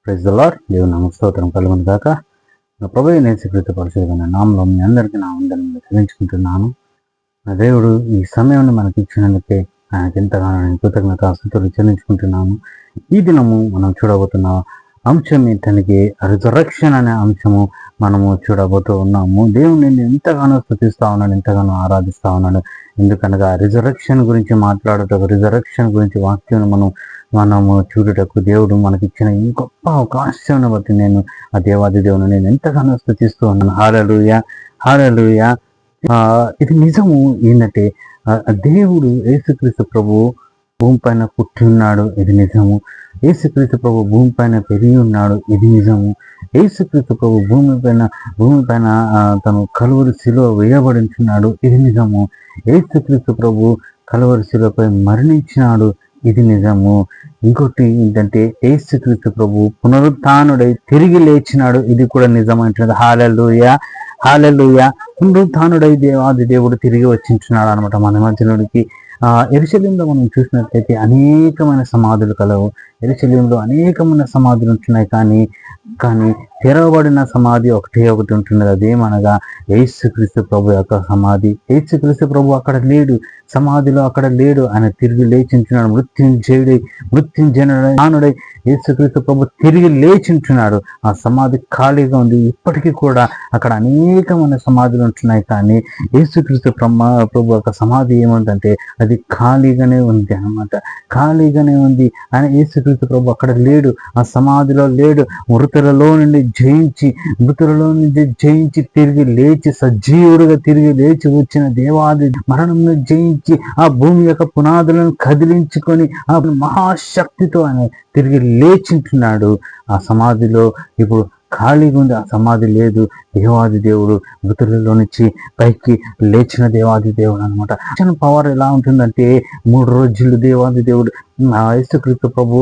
Praise the lord. దేవుని నామమునకు స్తోత్రం కలుగును గాక. నా ప్రభువైన యేసుక్రీస్తు పరిశుద్ధమైన నామములో మీ అందరికీ నా వందనములు చెల్లించుకుంటున్నాను. నా దేవుడు ఈ సమయాన్ని మనకి ఇచ్చినందుకే ఆయనకి ఎంతగానో నేను కృతజ్ఞతాస్తుతులు చెల్లించుకుంటున్నాను. ఈ దినము మనం చూడబోతున్న అంశం ఏంటంటే రిజరెక్షన్ అనే అంశము మనము చూడబోతూ ఉన్నాము. దేవుని నేను ఎంతగానో స్తుతిస్తా ఉన్నాను, ఎంతగానో ఆరాధిస్తా ఉన్నాను. ఎందుకనగా రిజరెక్షన్ గురించి మాట్లాడుటకు, రిజరెక్షన్ గురించి వాక్యం మనము చూడుటకు దేవుడు మనకిచ్చిన ఈ గొప్ప అవకాశాన్ని బట్టి నేను ఆ దేవాది దేవుని నేను ఎంతగానో స్తుతిస్తూ ఉన్నాను. హల్లెలూయా, హల్లెలూయా. ఇది నిజము. ఏంటంటే దేవుడు యేసుక్రీస్తు ప్రభు భూమి పైన పుట్టి ఉన్నాడు, ఇది నిజము. యేసుక్రీస్తు ప్రభు భూమి పైన పెరిగి ఉన్నాడు, ఇది నిజము. యేసుక్రీస్తు ప్రభు భూమి పైన తను కలువరి శిలువ వేయబడించున్నాడు, ఇది నిజము. యేసుక్రీస్తు ప్రభు కలువరి శిలువపై మరణించినాడు, ఇది నిజము. ఇంకోటి ఏంటంటే యేసుక్రీస్తు ప్రభు పునరుత్థానుడై తిరిగి లేచినాడు, ఇది కూడా నిజమైనది. హల్లెలూయా, హల్లెలూయా. పునరుత్థానుడై దేవాది దేవుడు తిరిగి వచ్చింటున్నాడు అనమాట మన మధ్యలోనికి. యెరూషలేములో మనం చూసినట్లయితే అనేకమైన సమాధులు కలవు. యెరూషలేములో అనేకమైన సమాధులు ఉంటున్నాయి, కానీ తెరవబడిన సమాధి ఒకటి ఉంటున్నది. అదేమనగా యేసుక్రీస్తు ప్రభు యొక్క సమాధి. యేసుక్రీస్తు ప్రభు అక్కడ లేడు, సమాధిలో అక్కడ లేడు. ఆయన తిరిగి లేచింటున్నాడు. మృత్యుంజయుడై యేసుక్రీస్తు ప్రభు తిరిగి లేచింటున్నాడు. ఆ సమాధి ఖాళీగా ఉంది. ఇప్పటికీ కూడా అక్కడ అనేకమైన సమాధులు ఉంటున్నాయి, కానీ యేసుక్రీస్తు ప్రభు యొక్క సమాధి ఏముందంటే అది ఖాళీగానే ఉంది అన్నమాట. ఖాళీగానే ఉంది. ఆయన యేసుక్రీస్తు ప్రభు అక్కడ లేడు, ఆ సమాధిలో లేడు. మృతులలో నుండి జయించి తిరిగి లేచి సజీవుడిగా తిరిగి లేచి వచ్చిన దేవాది మరణంను జయించి ఆ భూమి యొక్క పునాదులను కదిలించుకొని ఆ మహాశక్తితో ఆయన తిరిగి లేచింటున్నాడు. ఆ సమాధిలో ఇప్పుడు ఖాళీగా ఉంది, ఆ సమాధి లేదు. దేవాది దేవుడు మృతులలో నుంచి పైకి లేచిన దేవాది దేవుడు అనమాట. పవర్ ఎలా ఉంటుందంటే 3 రోజులు దేవాది దేవుడు యేసుక్రీస్తు ప్రభువు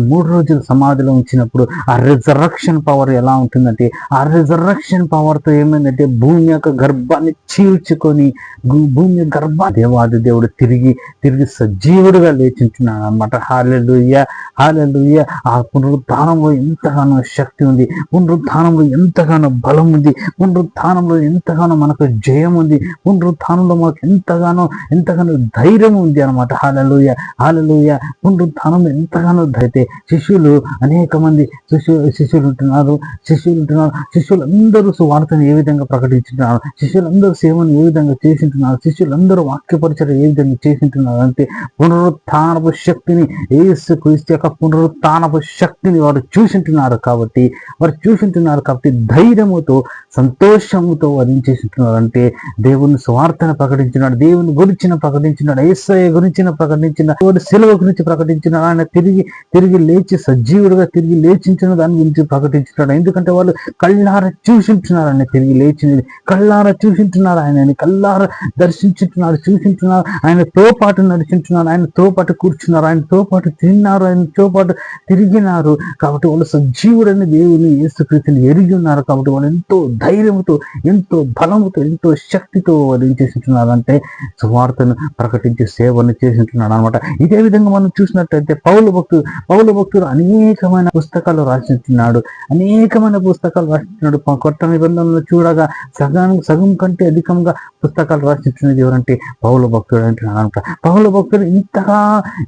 3 రోజులు సమాధిలో ఉంచినప్పుడు ఆ రిజరక్షన్ పవర్ ఎలా ఉంటుందంటే, ఆ రిజరక్షన్ పవర్తో ఏమైందంటే భూమి యొక్క గర్భాన్ని చీల్చుకొని దేవాది దేవుడు తిరిగి సజీవుడిగా లేచింటున్నాడు అనమాట. హల్లెలూయా, హల్లెలూయా. ఆ పునరుత్థానంలో ఎంతగానో శక్తి ఉంది, పునరుత్థానంలో ఎంతగానో బలం ఉంది, పునరుత్థానంలో ఎంతగానో మనకు జయం ఉంది, పునరుత్థానంలో మనకు ఎంతగానో ధైర్యం ఉంది అనమాట. హల్లెలూయా, హల్లెలూయా. పునరుత్థానంలో ఎంతగానో ధైర్యం. శిష్యులు అనేక మంది శిష్యులు ఉంటున్నారు. శిష్యులందరూ సువార్తను ఏ విధంగా ప్రకటించుతున్నారు, శిష్యులందరూ సేవను ఏ విధంగా చేసింటున్నారు, శిష్యులందరూ వాక్యపరిచయం ఏ విధంగా చేసింటున్నారు అంటే పునరుత్థానపు శక్తిని, యేసుక్రీస్తు యొక్క పునరుత్థానపు శక్తిని వారు చూసింటున్నారు. కాబట్టి ధైర్యముతో సంతోషముతో వారు ఏం చేసింటున్నారు అంటే దేవుని సువార్తను ప్రకటించినాడు, దేవుని గురించిన ప్రకటించినాడు, యేసయ్య గురించిన ప్రకటించినాడు, శిలువ గురించి ప్రకటించినాడు. ఆయన తిరిగి లేచి సజీవుడిగా తిరిగి లేచించిన దాని గురించి ప్రకటించినాడు. ఎందుకంటే వాళ్ళు కళ్ళారా చూసింటున్నారు, ఆయన తిరిగి లేచినది కళ్ళారా చూసింటున్నారు, ఆయనని కళ్ళారా చూసింటున్నారు. ఆయనతో పాటు నడిచింటున్నారు, ఆయనతో పాటు కూర్చున్నారు, ఆయనతో పాటు తిన్నారు, ఆయనతో పాటు తిరిగినారు. కాబట్టి వాళ్ళు సజీవుడని దేవుని యేసుక్రీస్తుని ఎరిగి ఉన్నారు. కాబట్టి వాళ్ళు ఎంతో ధైర్యంతో, ఎంతో బలముతో, ఎంతో శక్తితో వాళ్ళు ఏం చేసింటున్నారు అంటే సువార్తను ప్రకటించి సేవను చేసింటున్నాడు అనమాట. ఇదే విధంగా మనం చూసినట్టయితే పౌలు భక్తుడు అనేకమైన పుస్తకాలు రాసింటున్నాడు. కొత్త నిబంధనలు చూడగా సగం కంటే అధికంగా పుస్తకాలు రాసింటున్నది ఎవరంటే పౌలు భక్తుడు అంటున్నాడు అనమాట. పౌలు భక్తుడు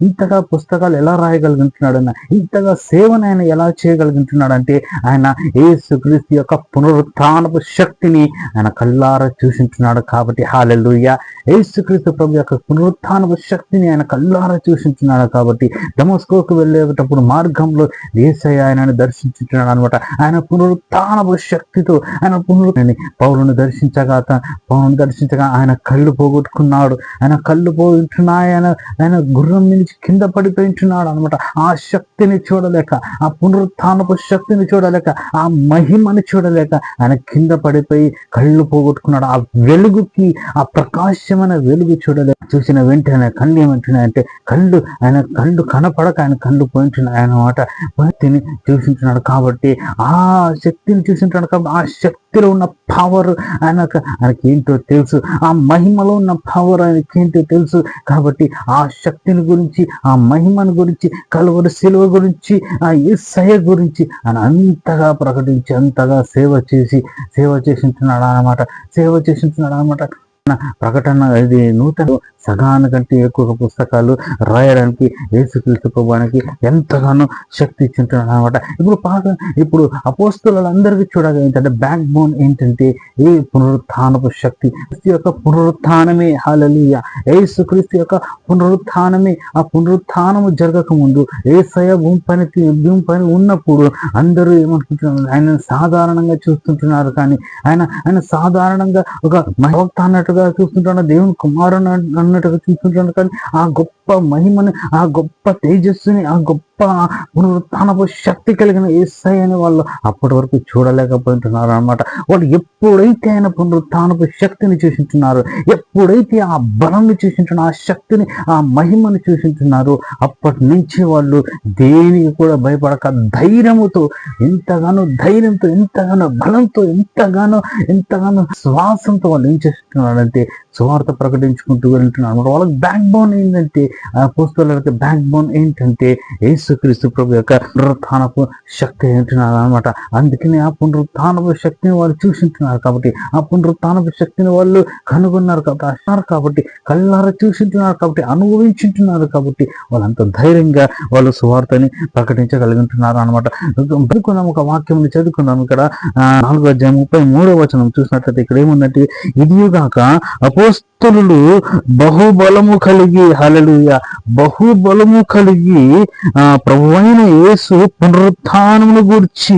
ఇంతగా పుస్తకాలు ఎలా రాయగలుగుతున్నాడు అన్న, ఇంతగా సేవను ఆయన ఎలా చేయగలుగుతున్నాడు అంటే ఆయన యేసుక్రీస్తు యొక్క పునరుత్థానపు శక్తిని ఆయన కళ్ళారా చూసింటున్నాడు. కాబట్టి హల్లెలూయా. యేసుక్రీస్తు ప్రభు యొక్క పునరుత్థానపు శక్తిని ఆయన కళ్ళారా చూసింటున్నాడు. కాబట్టి దమస్కోకు వెళ్ళేటప్పుడు మార్గంలో యేసయ్య ఆయనను దర్శించుతున్నాడు అనమాట. ఆయన పునరుత్థానపు శక్తితో పౌలును దర్శించగా ఆయన కళ్ళు పోగొట్టుకున్నాడు. ఆయన గుర్రం నుంచి కింద పడిపోయింటున్నాడు అనమాట. ఆ శక్తిని చూడలేక, ఆ పునరుత్థానపు శక్తిని చూడలేక, ఆ మహిమని చూడలేక ఆయన కింద పడిపోయి కళ్ళు పోగొట్టుకున్నాడు. ఆ వెలుగుకి, ఆ ప్రకాశమైన వెలుగు చూసిన వెంటనే కళ్ళు ఏమంటున్నాయంటే, ఆయన కళ్ళు కనపడక ఆయన కళ్ళు పోయింటున్నాయి అన్నమాట. భక్తిని చూసింటున్నాడు కాబట్టి, ఆ శక్తిని చూసింటున్నాడు కాబట్టి, ఆ శక్తిలో ఉన్న పవర్ ఆయనకి ఏంటో తెలుసు. ఆ మహిమలో ఉన్న పవర్ ఆయనకి ఏంటో తెలుసు. కాబట్టి ఆ శక్తిని గురించి, ఆ మహిమను గురించి, కలువరి శిలువ గురించి, ఆ యేసయ్య గురించి ఆయన అంతగా ప్రకటించి, అంతగా సేవ చేసింటున్నాడు అన్నమాట. ప్రకటన ఇది నూతన సగానికంటే ఎక్కువ పుస్తకాలు రాయడానికి యేసుక్రీస్తు ప్రభువానికి ఎంతగానో శక్తి ఇచ్చింటున్నాడు అనమాట. ఇప్పుడు అపోస్తలులందరికీ చూడగా ఏంటంటే బ్యాక్ బోన్ ఏంటంటే ఈ పునరుత్థానపు శక్తి. క్రీస్తు యొక్క పునరుత్థానమే. హల్లెలూయా. యేసుక్రీస్తు యొక్క పునరుత్థానమే. ఆ పునరుత్థానము జరగక ముందు యేసయ్య భూమి పైన ఉన్నప్పుడు అందరూ ఏమనుకుంటున్నారు, ఆయన సాధారణంగా చూస్తుంటున్నారు. కానీ ఆయన సాధారణంగా ఒక మహిమోక్త అన్నట్టుగా చూస్తుంటాడు, దేవుని కుమారుని అన్నట్టుగా చూస్తుంటాడు. కానీ ఆ గొప్ప మహిమని, ఆ గొప్ప తేజస్సుని, ఆ గొప్ప పునరుత్థానపు శక్తి కలిగిన యేసయ్యని వాళ్ళు అప్పటి వరకు చూడలేకపోతున్నారు అన్నమాట. వాళ్ళు ఎప్పుడైతే ఆయన పునరుత్థానపు శక్తిని చూసింటున్నారు, ఎప్పుడైతే ఆ బలాన్ని చూసింటున్నారు, ఆ శక్తిని, ఆ మహిమని చూసింటున్నారు, అప్పటి నుంచి వాళ్ళు దేనికి కూడా భయపడక ధైర్యంతో, ఎంతగానో బలంతో, ఎంతగానో శ్వాసంతో వాళ్ళు ఏం చేస్తున్నారంటే సువార్త ప్రకటించుకుంటూ వెళ్తున్నారు. వాళ్ళకి బ్యాక్ బోన్ ఏంటంటే, అపోస్తలులకి బ్యాక్ బోన్ ఏంటంటే యేసుక్రీస్తు ప్రభు యొక్క పునరుత్థానపు శక్తి ఏంటున్నారు అనమాట. అందుకని ఆ పునరుత్థానపు శక్తిని వాళ్ళు చూసింటున్నారు కాబట్టి, ఆ పునరుత్థానపు శక్తిని వాళ్ళు కనుగొన్నారు కాబట్టి, కళ్ళారా చూసింటున్నారు కాబట్టి, అనుభవించుంటున్నారు కాబట్టి వాళ్ళంత ధైర్యంగా వాళ్ళు సువార్తని ప్రకటించగలుగుతున్నారు అనమాట. ఒక వాక్యం చదువుకుందాం. ఇక్కడ 4:33 చూసినట్లయితే ఇక్కడ ఏముందంటే, ఇదిగాక అపోస్తలులు బహుబలము కలిగి, హల్లెలూయా, బహుబలము కలిగి ప్రభువైన యేసు పునరుత్థానమును గురించి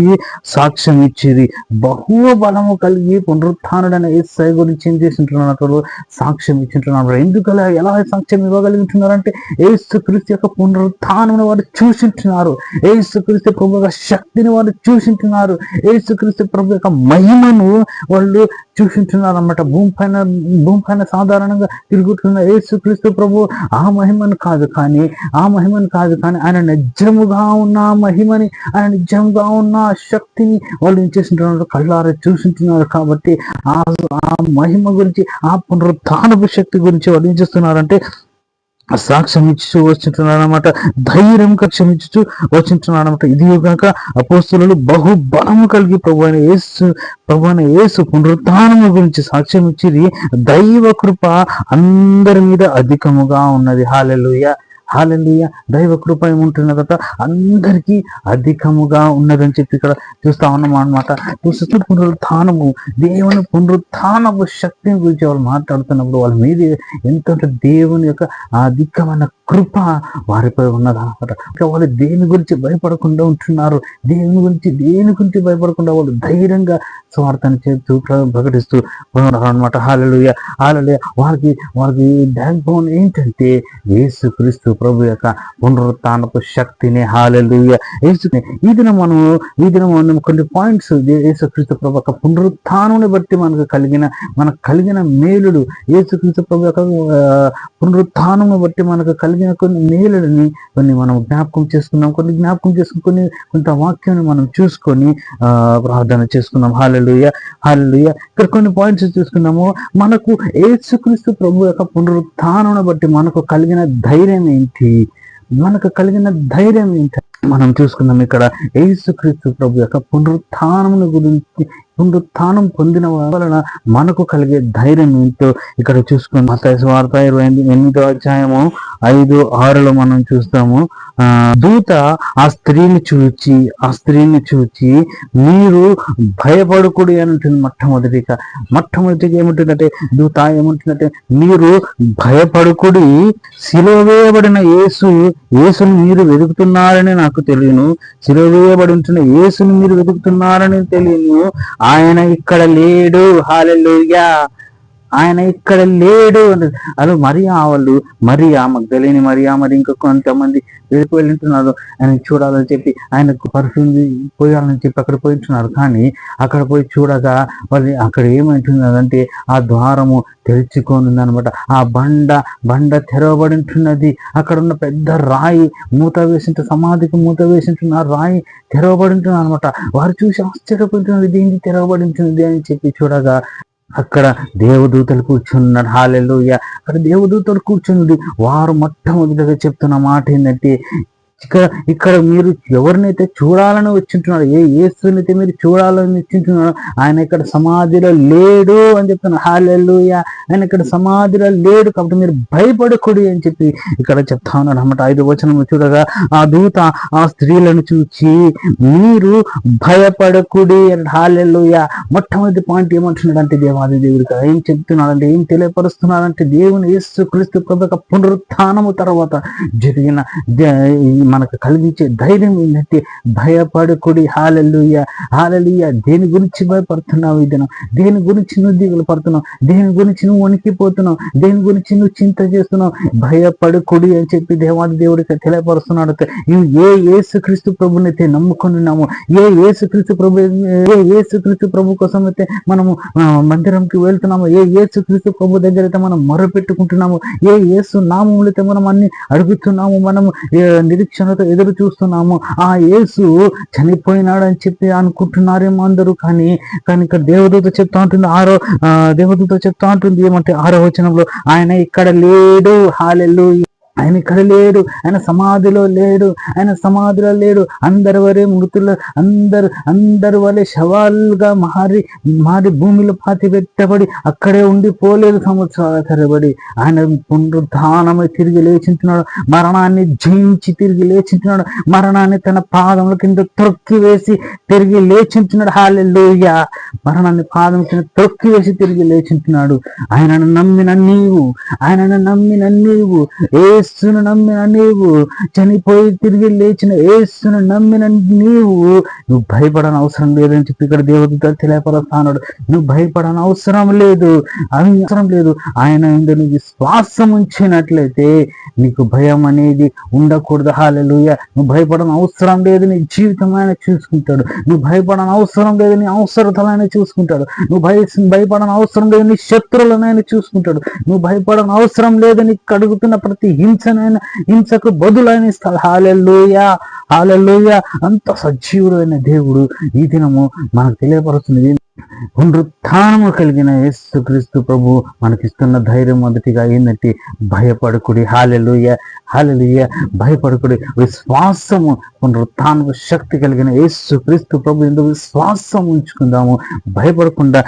సాక్ష్యం ఇచ్చేది. బహుబలము కలిగి పునరుత్థానుడైన యేసయ్య గురించి ఏం చేసింటున్నారు, సాక్ష్యం ఇచ్చింటున్నారు. ఎందుకలా, ఎలా సాక్ష్యం ఇవ్వగలుగుతున్నారంటే యేసుక్రీస్తు యొక్క పునరుత్థానమును వారు చూసింటున్నారు, యేసుక్రీస్తు ప్రభు యొక్క శక్తిని వారు చూసింటున్నారు, యేసుక్రీస్తు ప్రభు యొక్క మహిమను వాళ్ళు చూసింటున్నారు అన్నమాట. భూమి పైన సాధారణంగా తిరుగుతున్న యేసుక్రీస్తు ప్రభు ఆ మహిమను కాదు కానీ ఆయన నిజముగా ఉన్న మహిమని, ఆయన నిజంగా ఉన్న శక్తిని వాళ్ళు ఏం చేసింటున్నారు, కళ్ళారా చూసింటున్నారు. కాబట్టి ఆ మహిమ గురించి, ఆ పునరుత్థానపు శక్తి గురించి వాళ్ళు ఏం చేస్తున్నారంటే సాక్ష్యం ఇచ్చు వచ్చింటున్నారు అనమాట. ధైర్యంగా క్షమించు వచ్చింటున్నారు అనమాట. ఇదిగాక అపోస్తలులు బహుబలము కలిగి ప్రభువైన యేసు పునరుత్థానము గురించి సాక్ష్యం ఇచ్చిరి. దైవ కృప అందరి మీద అధికముగా ఉన్నది. హల్లెలూయా. దైవ కృప ఏముంటున్నదట, అందరికీ అధికముగా ఉన్నదని చెప్పి ఇక్కడ చూస్తా ఉన్నాం అనమాట. పునరుత్థానము, దేవుని పునరుత్థానపు శక్తిని గురించి వాళ్ళు మాట్లాడుతున్నప్పుడు వాళ్ళ మీద ఎంత దేవుని యొక్క అధికమైన కృప వారిపై ఉన్నదన్నమాట. ఇంకా వాళ్ళు దేని గురించి భయపడకుండా ఉంటున్నారు, దేని గురించి భయపడకుండా వాళ్ళు ధైర్యంగా స్వార్థాన్ని చేస్తూ ప్రకటిస్తూ అనమాట. హల్లెలూయా. వారికి బ్యాక్ బోన్ ఏంటంటే యేసుక్రీస్తు ప్రభు యొక్క పునరుత్థానపు శక్తిని. హల్లెలూయా. ఈ దినం మనం కొన్ని పాయింట్స్ యేసుక్రీస్తు ప్రభు యొక్క పునరుత్థానాన్ని బట్టి మనకు కలిగిన మేలుడు, యేసుక్రీస్తు ప్రభు యొక్క పునరుత్థానం బట్టి మనకు కలిగిన కొన్ని మేలుడిని మనం జ్ఞాపకం చేసుకున్నాం. కొంత వాక్యాన్ని మనం చూసుకొని ప్రార్థన చేసుకున్నాం. హల్లెలూయా. ఇక్కడ కొన్ని పాయింట్స్ చూసుకున్నాము. మనకు యేసుక్రీస్తు ప్రభు యొక్క పునరుత్థానం బట్టి మనకు కలిగిన ధైర్యం ఏంటి, మనం చూసుకుందాం. ఇక్కడ యేసుక్రీస్తు ప్రభు యొక్క పునరుత్థానం పొందిన వలన మనకు కలిగే ధైర్యం ఏంటో ఇక్కడ చూసుకుందాం. మత్తయి సువార్త 28:5-6 మనం చూస్తాము. దూత ఆ స్త్రీని చూచి మీరు భయపడకూడదు అని ఉంటుంది. మొట్టమొదటిగా ఏముంటుందంటే, దూత ఏముంటుందంటే, మీరు భయపడకూడి, సిలువ వేయబడిన యేసుని మీరు వెతుకుతున్నారని నాకు తెలియను, సిలువ వేయబడి ఉంటున్న యేసుని మీరు వెతుకుతున్నారని తెలియను, ఆయన ఇక్కడ లేడు. హల్లెలూయా. ఆయన ఇక్కడ లేడు అని. అలా మరియా వాళ్ళు, మరియా మగ్దలేని మరియా, మరి ఇంకా కొంతమంది వెళ్ళిపోయింటున్నారు ఆయన చూడాలని చెప్పి, ఆయనకు పర్ఫ్యూమ్ పోయాలని చెప్పి అక్కడ పోయింటున్నారు. కానీ అక్కడ పోయి చూడగా వాళ్ళు అక్కడ ఏమంటున్నదంటే ఆ ద్వారము తెరుచుకొని ఉందనమాట. ఆ బండ తెరవబడి ఉంటున్నది. అక్కడ ఉన్న పెద్ద రాయి మూత వేసింటు, సమాధికి మూత వేసింటున్న ఆ రాయి తెరవబడి ఉంటుంది అనమాట. వారు చూసి ఆశ్చర్యపోతున్నది, దేనికి తెరవబడి ఉంటుంది అని చెప్పి చూడగా అక్కడ దేవదూతలు కూర్చున్నారు. హల్లెలూయా. అక్కడ దేవదూతలు కూర్చున్నది. వారు మొట్టమొదటిగా చెప్తున్న మాట ఏంటంటే, ఇక్కడ మీరు ఎవరినైతే చూడాలని వచ్చింటున్నారో, ఏ యేసునైతే మీరు చూడాలని వచ్చింటున్నారో, ఆయన ఇక్కడ సమాధిలో లేడు అని చెప్తున్నారు. హల్లెలూయా. ఆయన ఇక్కడ సమాధిలో లేడు, కాబట్టి మీరు భయపడకూడదు అని చెప్పి ఇక్కడ చెప్తా ఉన్నాడు అన్నమాట. 5వ వచనం చూడగా ఆ దూత ఆ స్త్రీలను చూచి మీరు భయపడకూడి అని. హల్లెలూయా. మొట్టమొదటి పాయింట్ ఏమంటున్నాడంటే, దేవాది దేవుడికి ఏం చెప్తున్నాడంటే, ఏం తెలియపరుస్తున్నాడంటే, దేవుని యేసుక్రీస్తు ప్రభు యొక్క పునరుత్థానము తర్వాత జరిగిన మనకు కలిగించే ధైర్యం ఏంటంటే, భయపడకుడి. హల్లెలూయా. హల్లెలూయా. దేని గురించి భయపడుతున్నావు ఈ దినం? దేని గురించి నువ్వు దిగులు పడుతున్నావు? దేని గురించి నువ్వు వణికిపోతున్నావు? దేని గురించి నువ్వు చింత చేస్తున్నావు? భయపడకుడి అని చెప్పి దేవాది దేవుడికి తెలియపరుస్తున్నాడు. నువ్వు ఏ యేసుక్రీస్తు ప్రభునైతే నమ్ముకున్నాము, ఏ యేసుక్రీస్తు ప్రభు కోసం అయితే మనము మందిరంకి వెళ్తున్నాము, ఏ యేసుక్రీస్తు ప్రభు దగ్గర అయితే మనం మొరపెట్టుకుంటున్నాము, ఏ యేసు నామములు అయితే మనం అన్ని అడుగుతున్నాము, మనము నిరీక్షణతో ఎదురు చూస్తున్నాము. ఆ యేసు చనిపోయినాడు అని చెప్పి అనుకుంటున్నారేమో అందరూ. కానీ ఇక్కడ దేవదూత చెప్తా ఉంటుంది, దేవదూత చెప్తా ఉంటుంది ఏమంటే 6వ వచనంలో, ఆయన ఇక్కడ లేడు. హల్లెలూయా. ఆయన ఇక్కడ లేడు, ఆయన సమాధిలో లేడు, ఆయన సమాధిలో లేడు. అందరి వరే మృతులు, అందరి వలె శవాలుగా మారి భూమిలో పాతి పెట్టబడి అక్కడే ఉండిపోలేదు సంవత్సరాల తరబడి. ఆయన పునరుద్ధానమై తిరిగి లేచింటున్నాడు. మరణాన్ని జయించి తిరిగి లేచింటున్నాడు. మరణాన్ని తన పాదముల కింద త్రొక్కి వేసి తిరిగి లేచింటున్నాడు. హల్లెలూయా. మరణాన్ని పాదం కింద త్రొక్కి వేసి తిరిగి లేచింటున్నాడు. ఆయనను నమ్మిన నీవు, యేసును నమ్మిన నీవు, చనిపోయి తిరిగి లేచిన యేసును నమ్మిన నువ్వు భయపడని అవసరం లేదని చెప్పి ఇక్కడ దేవదూత తెలియపరుస్తున్నాడు. నువ్వు భయపడని అవసరం లేదు. ఆయన నువ్వు విశ్వాసం ఉంచినట్లయితే నీకు భయం అనేది ఉండకూడదు. హల్లెలూయా. నువ్వు భయపడని అవసరం లేదు. నీ జీవితం ఆయన చూసుకుంటాడు. నువ్వు భయపడని అవసరం లేదు. నీ అవసరతలను చూసుకుంటాడు. నువ్వు భయపడని అవసరం లేదు. నీ శత్రువులను ఆయన చూసుకుంటాడు. నువ్వు భయపడని అవసరం లేదు. నీకు అడుగుతున్న ప్రతి హింసకు బదులైన ఇస్తాడు. హల్లెలూయా. హల్లెలూయా. అంత సజీవుడైన దేవుడు ఈ దినము మనకు తెలియపరుస్తుంది. పునరుత్థానము కలిగిన యేసుక్రీస్తు ప్రభు మనకిస్తున్న ధైర్యం మొదటిగా ఏంటంటే, భయపడకుడి. హల్లెలూయా. హల్లెలూయా. భయపడకుడి. విశ్వాసము, పునరుత్థానపు శక్తి కలిగిన యేసుక్రీస్తు ప్రభు ఎందుకు విశ్వాసం ఉంచుకుందాము, భయపడకుండా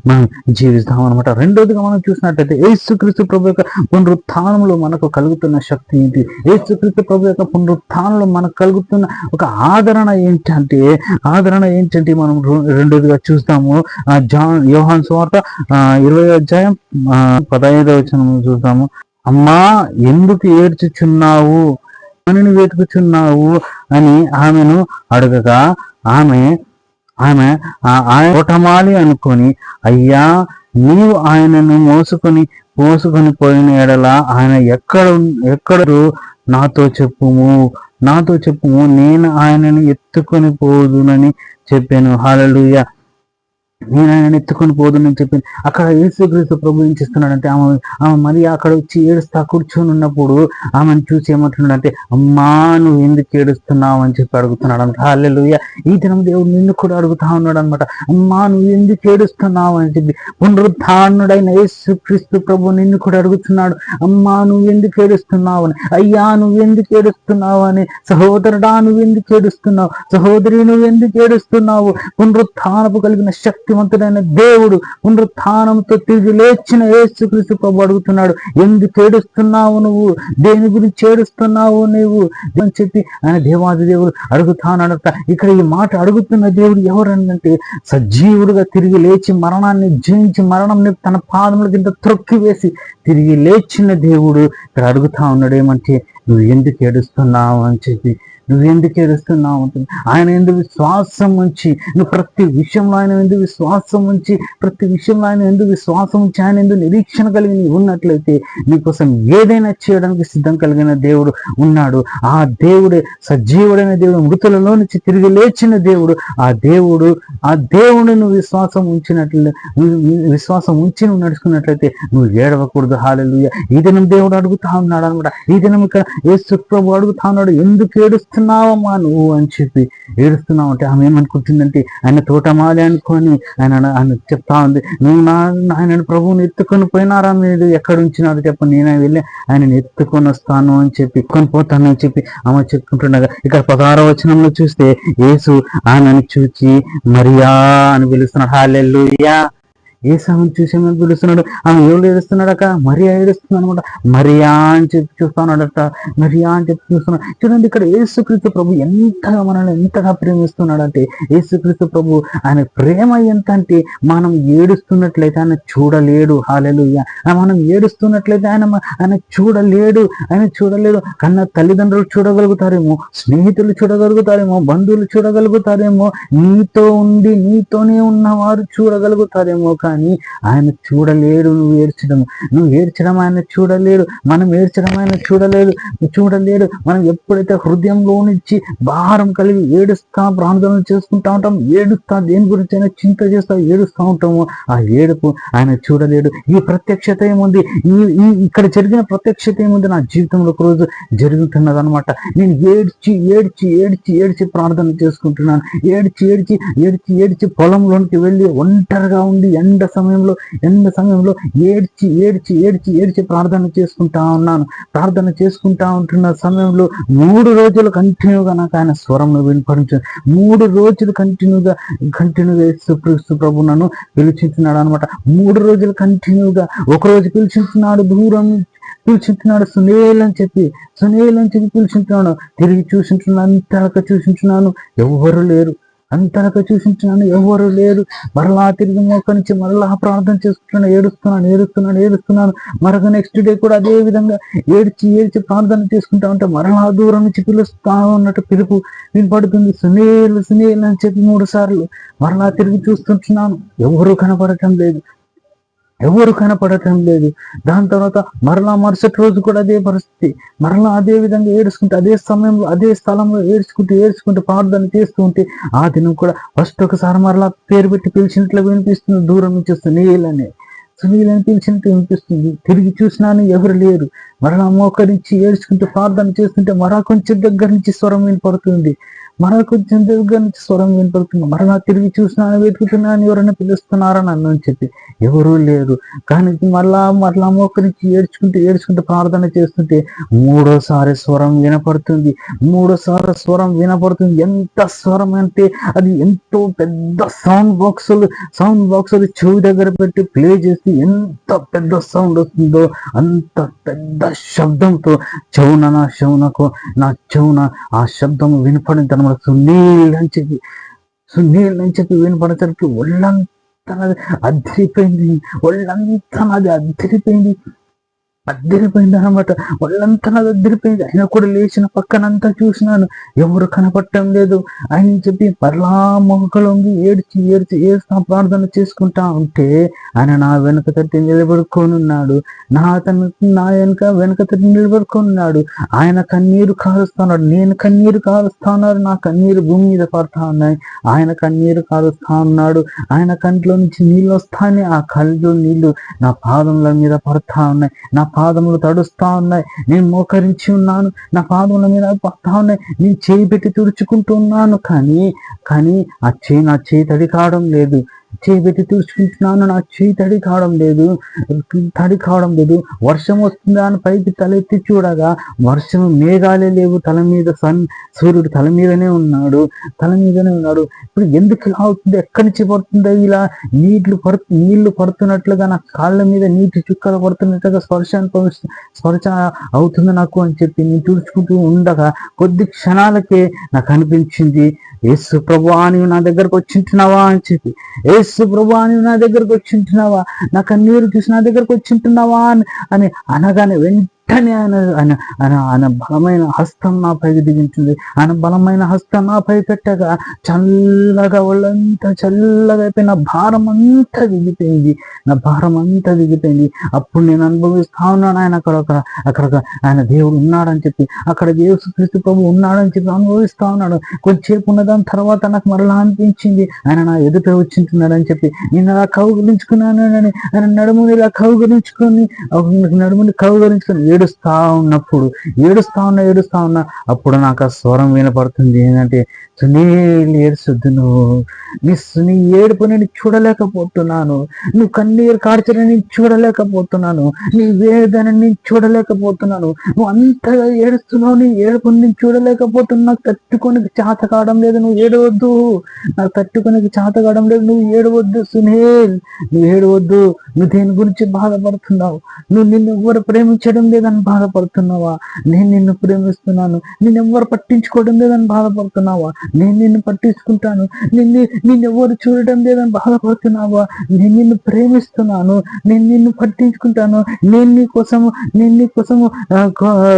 మనం జీవిస్తాము అనమాట. రెండోదిగా మనం చూసినట్లయితే, యేసుక్రీస్తు ప్రభు యొక్క పునరుత్థానంలో మనకు కలుగుతున్న శక్తి ఏంటి? యేసుక్రీస్తు ప్రభు యొక్క పునరుత్థానంలో మనకు కలుగుతున్న ఒక ఆదరణ ఏంటంటే మనం రెండోదిగా చూస్తాము. యోహాను సువార్త 20వ అధ్యాయం 15వ వచనం చూస్తాము. అమ్మా, ఎందుకు ఏడ్చుచున్నావు, మనని వెతుకుచున్నావు అని ఆమెను అడగగా, ఆమె ఓటమాలి అనుకొని, అయ్యా, నీవు ఆయనను మోసుకొని పోయిన ఎడల ఆయన ఎక్కడరు నాతో చెప్పుము, నేను ఆయనను ఎత్తుకొని పోదునని చెప్పాను. హల్లెలూయా. నేను ఆయన ఎత్తుకొని పోదునని చెప్పింది. అక్కడ యేసుక్రీస్తు ప్రభు ఏం చేస్తున్నాడంటే, ఆమె మరి అక్కడ వచ్చి ఏడుస్తా కూర్చొని ఉన్నప్పుడు ఆమెను చూసి ఏమంటున్నాడంటే, అమ్మా, నువ్వు ఎందుకు ఏడుస్తున్నావు అని చెప్పి అడుగుతున్నాడు అనమాట. హల్లెలూయా. ఈ దినం దేవుడు నిన్ను కూడా అడుగుతా ఉన్నాడు అనమాట. అమ్మా, నువ్వు ఎందుకు ఏడుస్తున్నావు అని చెప్పి పునరుత్థానుడైన యేసుక్రీస్తు ప్రభు నిన్ను కూడా అడుగుతున్నాడు. అమ్మా, నువ్వు ఎందుకు ఏడుస్తున్నావు అని, అయ్యా, నువ్వు ఎందుకు ఏడుస్తున్నావు అని, సహోదరుడా, నువ్వు ఎందుకు ఏడుస్తున్నావు, సహోదరి, నువ్వు ఎందుకు ఏడుస్తున్నావు? పునరుత్థానపు కలిగిన శక్తివంతుడైన దేవుడు, పునరుత్థానంతో తిరిగి లేచిన యేసుక్రీస్తు ప్రభు అడుగుతున్నాడు, ఎందుకు ఏడుస్తున్నావు నువ్వు, దేని గురించి ఏడుస్తున్నావు నువ్వు అని చెప్పి ఆయన దేవాది దేవుడు అడుగుతానడట. ఇక్కడ ఈ మాట అడుగుతున్న దేవుడు ఎవరనంటే, సజీవుడుగా తిరిగి లేచి మరణాన్ని జయించి మరణంని తన పాదముల కింద త్రొక్కి వేసి తిరిగి లేచిన దేవుడు ఇక్కడ అడుగుతా ఉన్నాడు ఏమంటే, నువ్వు ఎందుకు ఏడుస్తున్నావు అని చెప్పి నువ్వు ఎందుకు ఏడుస్తున్నావు అంటుంది. ఆయన ఎందుకు విశ్వాసం ఉంచి, నువ్వు ప్రతి విషయంలో ఆయన ఎందుకు విశ్వాసం ఉంచి, ప్రతి విషయంలో ఆయన ఎందుకు విశ్వాసం ఉంచి, ఆయన ఎందుకు నిరీక్షణ కలిగి నీవు ఉన్నట్లయితే నీకోసం ఏదైనా చేయడానికి సిద్ధం కలిగిన దేవుడు ఉన్నాడు. ఆ దేవుడే సజీవుడైన దేవుడు, మృతులలో నుంచి తిరిగి లేచిన దేవుడు. ఆ దేవుడు నువ్వు విశ్వాసం ఉంచినట్లు, విశ్వాసం ఉంచి నువ్వు నడుచుకున్నట్లయితే నువ్వు ఏడవకూడదు. హల్లెలూయా. ఈ దినం దేవుడు అడుగుతా ఉన్నాడు అనమాట. ఈ దినం ఇక్కడ యేసు ప్రభు అడుగుతా ఉన్నాడు, ఎందుకు ఏడుస్తున్నావమ్మా నువ్వు అని చెప్పి. ఏడుస్తున్నావు అంటే ఆమె ఏమనుకుంటుందంటే ఆయన తోటమాలి అనుకొని ఆయన చెప్తా ఉంది, నువ్వు ఆయన ప్రభువుని ఎత్తుకొని పోయినారా, మీరు ఎక్కడ ఉంచినాడు చెప్ప, నేను వెళ్ళి ఆయనను ఎత్తుకొని వస్తాను అని చెప్పి, ఎత్తుకొని పోతాను అని చెప్పి ఆమె చెప్పుకుంటుండగా, ఇక్కడ 16వ వచనంలో చూస్తే యేసు ఆయనని చూచి మరియా అని పిలుస్తున్నాడు. హల్లెలూయా. ఏసావుని చూసి ఏమని పిలుస్తున్నాడు, ఆమె ఎవరు ఏడుస్తున్నాడక, మరియా ఏడుస్తున్నాడు అనమాట. మరియా అని చెప్పి చూస్తా ఉన్నాడట, మరియా అని చెప్పి చూస్తున్నాడు. చూడండి ఇక్కడ యేసుక్రీస్తు ప్రభు ఎంతగా మనల్ని ఎంతగా ప్రేమిస్తున్నాడంటే, యేసుక్రీస్తు ప్రభు ఆయన ప్రేమ ఎంత అంటే, మనం ఏడుస్తున్నట్లయితే ఆయన చూడలేడు. హల్లెలూయా. మనం ఏడుస్తున్నట్లయితే ఆయన చూడలేడు. కన్నా తల్లిదండ్రులు చూడగలుగుతారేమో, స్నేహితులు చూడగలుగుతారేమో, బంధువులు చూడగలుగుతారేమో, నీతో ఉండి నీతోనే ఉన్నవారు చూడగలుగుతారేమో, కానీ ఆయన చూడలేడు. నువ్వు ఏడ్చడం ఆయన చూడలేడు. మనం ఏడ్చడం ఆయన చూడలేడు. మనం ఎప్పుడైతే హృదయంలో నుంచి భారం కలిగి ప్రార్థనలు చేసుకుంటా ఉంటాం, దేని గురించి అయినా చింత చేస్తా ఏడుస్తూ ఉంటాము, ఆ ఏడుపు ఆయన చూడలేడు. ఈ ప్రత్యక్షత ఏముంది, ఇక్కడ జరిగిన ప్రత్యక్షత ఏముంది నా జీవితంలో ఒక రోజు జరుగుతున్నది అనమాట. నేను ఏడ్చి ప్రార్థన చేసుకుంటున్నాను. ఏడ్చి పొలంలోనికి వెళ్ళి ఒంటరిగా ఉండి ఎండ సమయంలో ఏడ్చి ప్రార్థన చేసుకుంటా ఉన్నాను. ప్రార్థన చేసుకుంటా ఉంటున్న సమయంలో 3 రోజులు కంటిన్యూగా నాకు ఆయన స్వరం వినపడించింది. 3 రోజులు కంటిన్యూగా యేసు ప్రభు నన్ను పిలిచింటున్నాడు అనమాట. 3 రోజులు కంటిన్యూగా, ఒకరోజు పిలిచింటున్నాడు, దూరం పిలిచింటున్నాడు, సునీల్ అని చెప్పి పిలిచింటున్నాడు. తిరిగి చూసింటున్నాను, అంతలక చూసింటున్నాను, ఎవరు లేరు. మరలా తిరిగి మోకరించి మరలా ప్రార్థన చేసుకుంటున్నాను, ఏడుస్తున్నాను. మరొక నెక్స్ట్ డే కూడా అదే విధంగా ఏడ్చి ప్రార్థన చేసుకుంటా ఉంటే మరలా దూరం నుంచి పిలుస్తా ఉన్నట్టు పిలుపు వినపడుతుంది. సునీల్ అని చెప్పి 3 సార్లు. మరలా తిరిగి చూస్తుంటున్నాను, ఎవరు కనపడటం లేదు. దాని తర్వాత మరలా మరుసటి రోజు కూడా అదే పరిస్థితి, మరలా అదే విధంగా ఏడుచుకుంటూ, అదే సమయంలో అదే స్థలంలో ఏడ్చుకుంటూ ప్రార్థన చేస్తూ ఉంటే, ఆ దినం కూడా ఫస్ట్ ఒకసారి మరలా పేరు పెట్టి పిలిచినట్లు వినిపిస్తుంది. దూరం నుంచి సునీల్ అని పిలిచినట్టు వినిపిస్తుంది. తిరిగి చూసినాను, ఎవరు లేరు. మరలా మోకరించి ఏడ్చుకుంటూ ప్రార్థన చేస్తుంటే మరలా కొంచెం దగ్గర నుంచి స్వరం వినపడుతుంది. మరలా తిరిగి చూసినాను, వెతుకుతున్నాను, ఎవరైనా పిలుస్తున్నారా నన్ను అని చెప్పి. ఎవరూ లేరు. కానీ మరలా మోకరించి ఏడ్చుకుంటూ ప్రార్థన చేస్తుంటే 3వసారి స్వరం వినపడుతుంది. ఎంత స్వరం అంటే అది ఎంతో పెద్ద సౌండ్ బాక్సులు చెవి దగ్గర పెట్టి ప్లే చేసి ఎంత పెద్ద సౌండ్ వస్తుందో అంత పెద్ద శబ్దంతో నా చెవున ఆ శబ్దం వినపడింది అనమాట. సునీల్ అని చెప్పి వినపడేసరికి ఒళ్ళంతా అద్దరిపోయింది అనమాట. వాళ్ళంతా అద్దరిపోయింది. ఆయన కూడా లేచిన పక్కనంతా చూసినాను, ఎవరు కనపడటం లేదు అని చెప్పి మరలా మొక్కలొంగి ఏడుస్తా ప్రార్థన చేసుకుంటా ఉంటే ఆయన నా వెనక తట్టి నిలబడుకోనున్నాడు. నా వెనక తట్టి నిలబడుకోనున్నాడు. ఆయన కన్నీరు కారుస్తున్నాడు, నేను కన్నీరు కారుస్తా ఉన్నాడు. నా కన్నీరు భూమి మీద పడతా ఉన్నాయి, ఆయన కన్నీరు కారుస్తా ఉన్నాడు. ఆయన కంట్లో నుంచి నీళ్ళు వస్తానే ఆ కళ్ళు నీళ్లు నా పాదముల మీద పడతా ఉన్నాయి, నా పాదములు తడుస్తా ఉన్నాయి. నేను మోకరించి ఉన్నాను, నా పాదముల మీద పడతా ఉన్నాయి. నేను చేయి పెట్టి తుడుచుకుంటూ ఉన్నాను, కానీ నా చేయి తడి కావడం లేదు. చేయి పెట్టి తుడుచుకుంటున్నాను, నా చేయి తడి కావడం లేదు. వర్షం వస్తుందా అని పైకి తలెత్తి చూడగా వర్షం మేఘాలే లేవు. తల మీద సూర్యుడు తల మీదనే ఉన్నాడు. ఇప్పుడు ఎందుకు ఇలా అవుతుంది? ఎక్కడి నుంచి పడుతుందో ఇలా నీళ్లు పడుతున్నట్లుగా నా కాళ్ళ మీద నీటి చుక్కలు పడుతున్నట్లుగా స్పర్శ అవుతుంది నాకు అని చెప్పి నేను తుడుచుకుంటూ ఉండగా కొద్ది క్షణాలకే నాకు అనిపించింది, యేసు ప్రభువా నీవు నా దగ్గరకు వచ్చింటున్నావా అని చెప్పి. యేసు ప్రభువా నీవు నా దగ్గరకు వచ్చింటున్నావా, నా కన్నీరు చూసి నా దగ్గరకు వచ్చింటున్నావా అని అనగానే వెంటనే ఆయన ఆయన ఆయన ఆయన బలమైన హస్తం నాపైకి దిగించింది. ఆయన బలమైన హస్తం నాపై పెట్టగా చల్లగా ఒళ్ళంతా చల్లగా అయిపోయి నా భారం అంతా దిగిపోయింది. అప్పుడు నేను అనుభవిస్తా ఉన్నాను ఆయన అక్కడ ఆయన దేవుడు ఉన్నాడని చెప్పి, అక్కడ యేసుక్రీస్తు ప్రభు ఉన్నాడని చెప్పి అనుభవిస్తా ఉన్నాడు. కొంచెంసేపు ఉన్న దాని తర్వాత నాకు మరలా అనిపించింది ఆయన నా ఎదుట వచ్చింటున్నాడని చెప్పి. నేను అలా కౌగులించుకున్నాను, ఆయన నడుముని ఇలా కౌగులించుకొని ఏడుస్తా ఉన్నా అప్పుడు నాకు ఆ స్వరం వినపడుతుంది. ఏంటంటే, సునీల్ ఏడుసొద్దు, నీ ఏడుపు నేను చూడలేకపోతున్నాను, నువ్వు కన్నీరు కార్చని నేను చూడలేకపోతున్నాను, నీ వేదన నేను చూడలేకపోతున్నాను, నువ్వు అంతగా ఏడుస్తున్నావు, నీ ఏడుపు నేను చూడలేకపోతున్నా, నాకు తట్టుకోనికి చేత కావడం లేదు, నువ్వు ఏడవద్దు, నాకు తట్టుకోనికి చేత కావడం లేదు, నువ్వు ఏడవద్దు సునీల్, నువ్వు ఏడవద్దు, నువ్వు దేని గురించి బాధపడుతున్నావు, నువ్వు నిన్ను ఎవ్వరు ప్రేమించడం లేదని బాధపడుతున్నావా, నేను నిన్ను ప్రేమిస్తున్నాను, నిన్ను ఎవ్వరు పట్టించుకోవడం లేదని బాధపడుతున్నావా, నేను నిన్ను పట్టించుకుంటాను, నిన్నెవ్వరు చూడడం లేదని బాధపడుతున్నావా, నేను నిన్ను ప్రేమిస్తున్నాను, నేను నిన్ను పట్టించుకుంటాను, నేను నీకోసము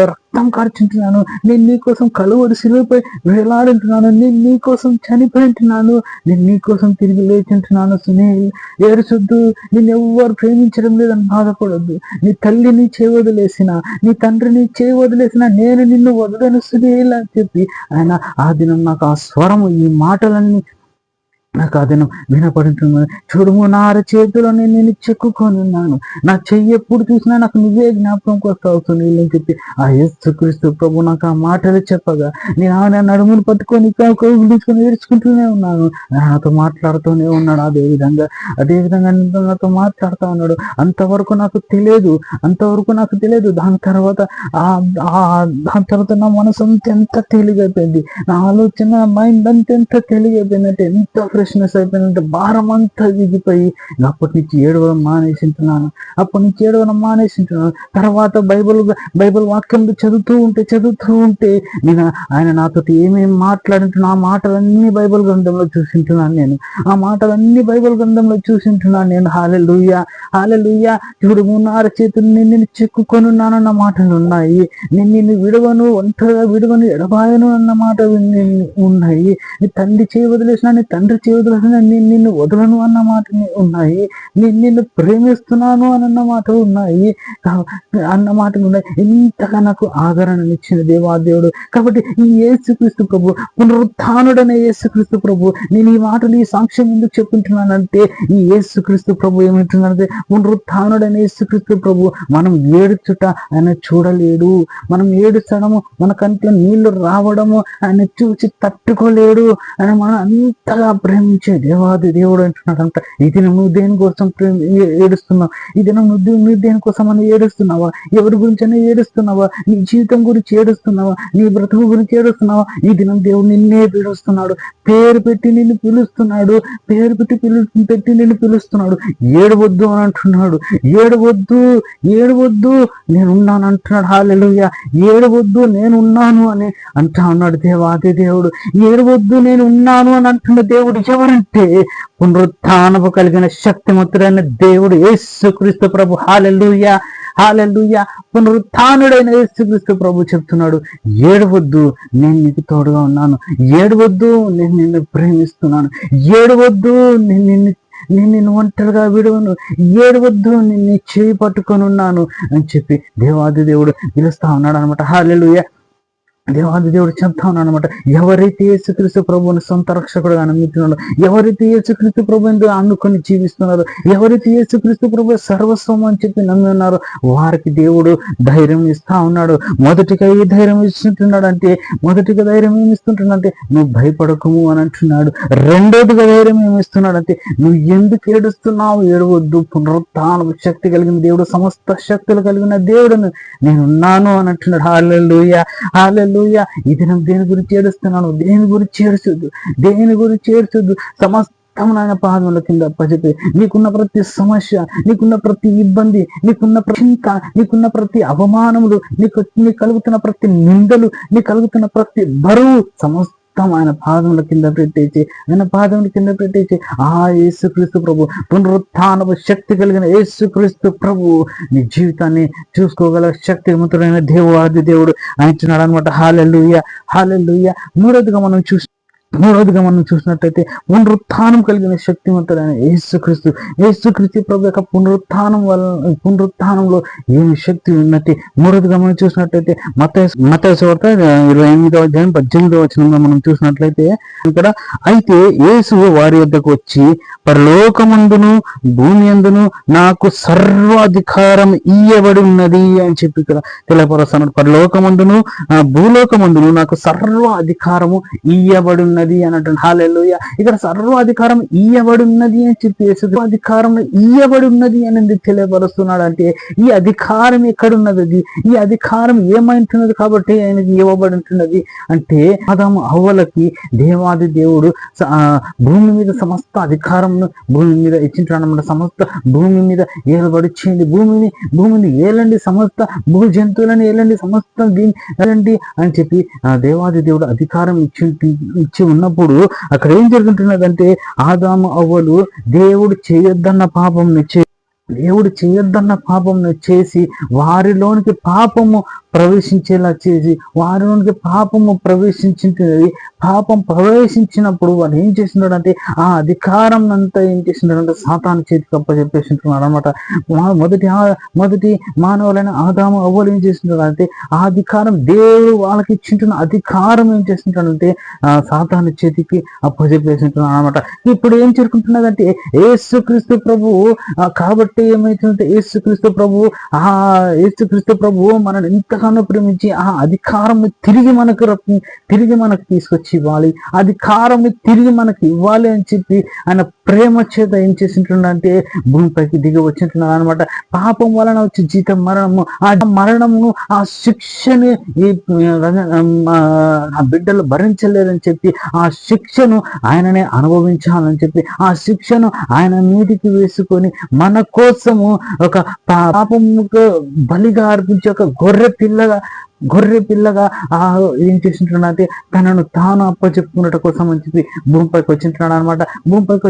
రక్తం కార్చుంటున్నాను, నేను నీకోసం కలువరి శిలువపై వేలాడుంటున్నాను, నేను నీకోసం చనిపోయింటున్నాను, నేను నీకోసం తిరిగి లేచుంటున్నాను. సునీల్ ఏడుచొద్దు, నిన్నెవ్వరు ప్రేమించడం లేదని బాధపడొద్దు, నీ తల్లి నీ చేయి వదిలేసిన, నీ తండ్రి నీ చేయి వదిలేసిన, నేను నిన్ను వదలను సునీల్ అని చెప్పి ఆయన ఆ దినం నాకు ఆ స్వరము, ఈ మాటలన్నీ నాకు ఆ దినం వినపడుతున్నాను. చూడుము, నా అరచేతిలో నేను చెక్కుకొని ఉన్నాను, నా చెయ్యి ఎప్పుడు చూసినా నాకు నువ్వే జ్ఞాపకంకి వస్తావు సునీల్ అని చెప్పి ఆ యేసుక్రీస్తు ప్రభు నాకు ఆ మాటలు చెప్పగా నేను ఆయన నడుమును పట్టుకొని కౌగిలించుకొని ఏడ్చుకుంటూనే ఉన్నాను. నాతో మాట్లాడుతూనే ఉన్నాడు. అదేవిధంగా నాతో మాట్లాడుతూ ఉన్నాడు. అంతవరకు నాకు తెలియదు. దాని తర్వాత నా మనసు ఎంత తేలిగైపోయింది, నా ఆలోచన మైండ్ ఎంత తేలిగైపోయింది అంటే, ఎంత ఫ్రెష్నెస్ అయిపోయిందంటే, భారం అంతా దిగిపోయి అప్పటి నుంచి ఏడవడం మానేసింటున్నాను. తర్వాత బైబిల్ వాక్యంలో చదువుతూ ఉంటే నేను ఆయన నాతో ఏమేమి మాట్లాడుతున్నా ఆ మాటలన్నీ బైబిల్ గ్రంథంలో చూసింటున్నాను. నేను హల్లెలూయా చూడు, మున్నార చేతులు నేను చెక్కుకొని ఉన్నానన్న మాటలు ఉన్నాయి. నేను నిన్ను విడవను, ఒంటరిగా విడవను, ఎడబాయను అన్న మాట ఉన్నాయి. నీ తండ్రి చేయి వదిలేసిన, నీ తండ్రి చేయి వదిలేసిన, నేను నిన్ను వదలను అన్న మాట ఉన్నాయి. నేను నిన్ను ప్రేమిస్తున్నాను అన్న మాటలు ఉన్నాయి. ఇంతగా నాకు ఆదరణనిచ్చిన దేవాదేవుడు. కాబట్టి ఈ యేసుక్రీస్తు ప్రభు, పునరుత్థానుడనే యేసుక్రీస్తు ప్రభు, నేను ఈ మాటలు ఈ సాక్ష్యం ఎందుకు చెప్పుకుంటున్నానంటే, ఈ యేసుక్రీస్తు ప్రభు ఏమంటున్నానంటే, పునరుత్థానుడనే యేసుక్రీస్తు ప్రభు మనం ఏడుచుట ఆయన చూడలేడు, మనం ఏడుచడము, మన కంట్లో నీళ్లు రావడము ఆయన చూసి తట్టుకోలేడు. ఆయన మనం అంతగా ప్రేమించే దేవాది దేవుడు అంటున్నాడంట. ఈ దినం నువ్వు దేనికోసం ఏడుస్తున్నావు? ఈ దినం నువ్వు దేనికోసం అని ఏడుస్తున్నావా? ఎవరి గురించి అయినా ఏడుస్తున్నావా? నీ జీవితం గురించి ఏడుస్తున్నావా? నీ బ్రతుకు గురించి ఏడుస్తున్నావా? ఈ దినం దేవుడు నిన్నే పిలుస్తున్నాడు, పేరు పెట్టి నిన్ను పిలుస్తున్నాడు, ఏడవద్దు అని అంటున్నాడు. ఏడవద్దు నేనున్నాను అంటున్నాడు. హల్లెలూయా. ఏడవద్దు నేనున్నాను అని అంటా ఉన్నాడు దేవాది దేవుడు. ఏడవద్దు నేను ఉన్నాను అని అంటున్న దేవుడు ఎవరంటే, పునరుత్థానము కలిగిన శక్తిమంతుడైన దేవుడు యేసుక్రీస్తు ప్రభు. హల్లెలూయా. పునరుత్థానుడైన యేసుక్రీస్తు ప్రభు చెప్తున్నాడు, ఏడవద్దు, నేను నీకు తోడుగా ఉన్నాను, ఏడవద్దు, నేను నిన్ను ప్రేమిస్తున్నాను, ఏడవద్దు, నేను నిన్ను ఒంటరిగా విడవను, ఏడవద్దు, నిన్ను చేయి పట్టుకొని ఉన్నాను అని చెప్పి దేవాది దేవుడు పిలుస్తా ఉన్నాడు అనమాట. హల్లెలూయా. దేవాది దేవుడు చెప్తా ఉన్నాడు అనమాట. ఎవరైతే యేసుక్రీస్తు ప్రభువుని సొంత రక్షకుడుగా నమ్ముతున్నారో, ఎవరైతే యేసుక్రీస్తు ప్రభువుని అనుకొని జీవిస్తున్నారో, ఎవరైతే యేసుక్రీస్తు ప్రభు సర్వస్వం అని చెప్పి నమ్మి ఉన్నారో, వారికి దేవుడు ధైర్యం ఇస్తా ఉన్నాడు. మొదటిగా ఏ ధైర్యం ఇస్తుంటున్నాడంటే, నువ్వు భయపడకము అని అంటున్నాడు. రెండోదిగా ధైర్యం ఏమిస్తున్నాడంటే, నువ్వు ఎందుకు ఏడుస్తున్నావు? ఏడవద్దు, పునరుత్థాన శక్తి కలిగిన దేవుడు, సమస్త శక్తులు కలిగిన దేవుడును నేనున్నాను అని అంటున్నాడు. హల్లెలూయా. ఈ దినం దేని గురించి ఏడుస్తున్నాను? దేని గురించి ఏడుచొద్దు. సమస్తం నాయన పాదముల కింద అప్పచెప్పి, నీకున్న ప్రతి సమస్య, నీకున్న ప్రతి ఇబ్బంది, నీకున్న చింత, నీకున్న ప్రతి అవమానములు, నీకు కలుగుతున్న ప్రతి నిందలు, నీకు కలుగుతున్న ప్రతి బరువు సమస్త సమస్తం ఆయన పాదముల కింద పెట్టేసి యేసుక్రీస్తు ప్రభు, పునరుత్థానపు శక్తి కలిగిన యేసుక్రీస్తు ప్రభు నీ జీవితాన్ని చూసుకోగల శక్తివంతుడైన దేవాది దేవుడు అంటున్నాడు అనమాట. హల్లెలూయా, హల్లెలూయా. మూడోదిగా మనం చూసినట్లయితే పునరుత్థానం కలిగిన శక్తివంతుడైన యేసుక్రీస్తు ప్రభు యొక్క పునరుత్థానంలో ఏమి శక్తి ఉన్నట్టు మూడోదిగా మనం చూసినట్లయితే మత్తయి సువార్త 28వ అధ్యాయం 18వ వచనంలో మనం చూసినట్లయితే ఇక్కడ, అయితే యేసు వారి వద్దకు వచ్చి, పరలోకమందును భూమి యందును నాకు సర్వాధికారం ఇయ్యబడి ఉన్నది అని చెప్పి ఇక్కడ తెలియపరుస్తున్నాడు. పరలోకమందును భూలోకమందును నాకు సర్వ అధికారము ఇయ్యబడి ఉన్నది అని అంటాడు. హల్లెలూయా. ఇక్కడ సర్వాధికారం ఇయ్యబడి ఉన్నది అని చెప్పి అధికారం ఇయ్యబడి ఉన్నది అని తెలియపరుస్తున్నాడు. అంటే ఈ అధికారం ఎక్కడున్నది, ఈ అధికారం ఏమైంటున్నది కాబట్టి ఆయనకి ఇవ్వబడి ఉంటున్నది అంటే, ఆదాము హవ్వలకి దేవాది దేవుడు భూమి మీద సమస్త అధికారంను భూమి మీద ఇచ్చింటాడన్నమాట. సమస్త భూమి మీద ఏలబడిచ్చింది. భూమిని ఏలండి, సమస్త భూ జంతువులను ఏలండి, సమస్త దీన్ని ఏలండి అని చెప్పి దేవాది దేవుడు అధికారం ఇచ్చి ఉన్నప్పుడు అక్కడ ఏం జరుగుతున్నదంటే, ఆదాము హవ్వలు దేవుడు చేయొద్దన్న పాపంను చేసి వారిలోనికి పాపము ప్రవేశించేలా చేసి వారిలోనికి పాపం ప్రవేశించినప్పుడు వాళ్ళు ఏం చేస్తున్నాడంటే, ఆ అధికారం అంతా ఏం చేస్తున్నాడంటే సాతాను చేతికి అప్పచెప్పేసి ఉంటున్నాడు అనమాట. మొదటి మానవులైన ఆదాము హవ్వలు ఏం చేస్తున్నాడంటే, ఆ అధికారం దేవుడు వాళ్ళకి ఇచ్చింటున్న అధికారం ఏం చేస్తుంటాడంటే సాతాను చేతికి అప్పచెప్పేసి ఉంటున్నాడు అనమాట. ఇప్పుడు ఏం జరుగుతున్నదంటే, యేసుక్రీస్తు ప్రభువు కాబట్టి ఏమైతుందంటే, యేసుక్రీస్తు ప్రభువు మనల్ని ఎంతగానో ప్రేమించి ఆ అధికారం తిరిగి మనకు తీసుకొచ్చి ఇవ్వాలి, అధికారం తిరిగి మనకి ఇవ్వాలి అని చెప్పి ఆయన ప్రేమ చేత ఏం చేసింటున్నాడంటే భూమిపైకి దిగి వచ్చింటున్నాడు అనమాట. పాపం వలన వచ్చి జీతం మరణము, ఆ మరణమును, ఆ శిక్షని ఆ బిడ్డలు భరించలేదని చెప్పి ఆ శిక్షను ఆయననే అనుభవించాలని చెప్పి ఆ శిక్షను ఆయన మీదికి వేసుకొని మన కోసము ఒక పాపముకు బలిగా అర్పించి ఒక గొర్రె పిల్లగా ఏం చేసింటున్నాడంటే తనను తాను అప్పచెప్పుకున్నట కోసం అని చెప్పి భూమిపైకి వచ్చింటున్నాడు అనమాట. భూమిపైకి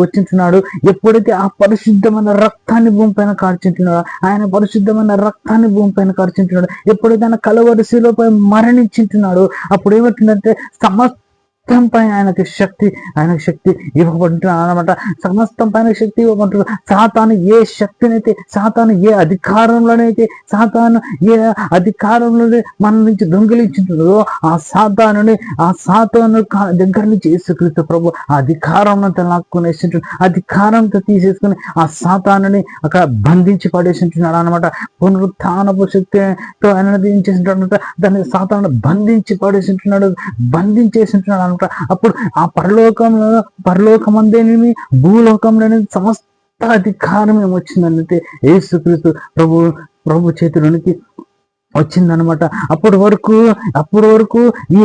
వచ్చింటున్నాడు. ఎప్పుడైతే ఆ పరిశుద్ధమైన రక్తాన్ని భూమిపైన కార్చింటున్నాడో, ఆయన పరిశుద్ధమైన రక్తాన్ని భూమిపైన కార్చింటున్నాడు, ఎప్పుడైతే ఆయన కలవరి శిలువపై మరణించింటున్నాడు, అప్పుడు ఏమంటుందంటే సమస్తం పైన ఆయనకి శక్తి ఇవ్వబడుతున్నాడు అనమాట. సమస్తం పైన శక్తి ఇవ్వబడుతుంది. సాతాను ఏ శక్తినైతే, సాతాను ఏ అధికారంలోనైతే, సాతాను ఏ అధికారంలోనే మన నుంచి దొంగిలించుంటుందో ఆ సాతాను దగ్గర నుంచి యేసుక్రీస్తు ప్రభు ఆ అధికారంతో లాక్కునేసి అధికారంతో తీసేసుకుని ఆ సాతానుని అక్కడ బంధించి పడేసింటున్నాడు అనమాట. పునరుత్థానపు శక్తితో ఆయన ఏం చేసింటాడు, దాన్ని సాతాను బంధించేసింటున్నాడు అనమాట. అప్పుడు ఆ పరలోకమందేనేమి భూలోకంలోనే సమస్త అధికారం ఏమొచ్చిందంటే యేసుక్రీస్తు ప్రభు చేతిలోనికి వచ్చిందనమాట. అప్పటి వరకు ఈ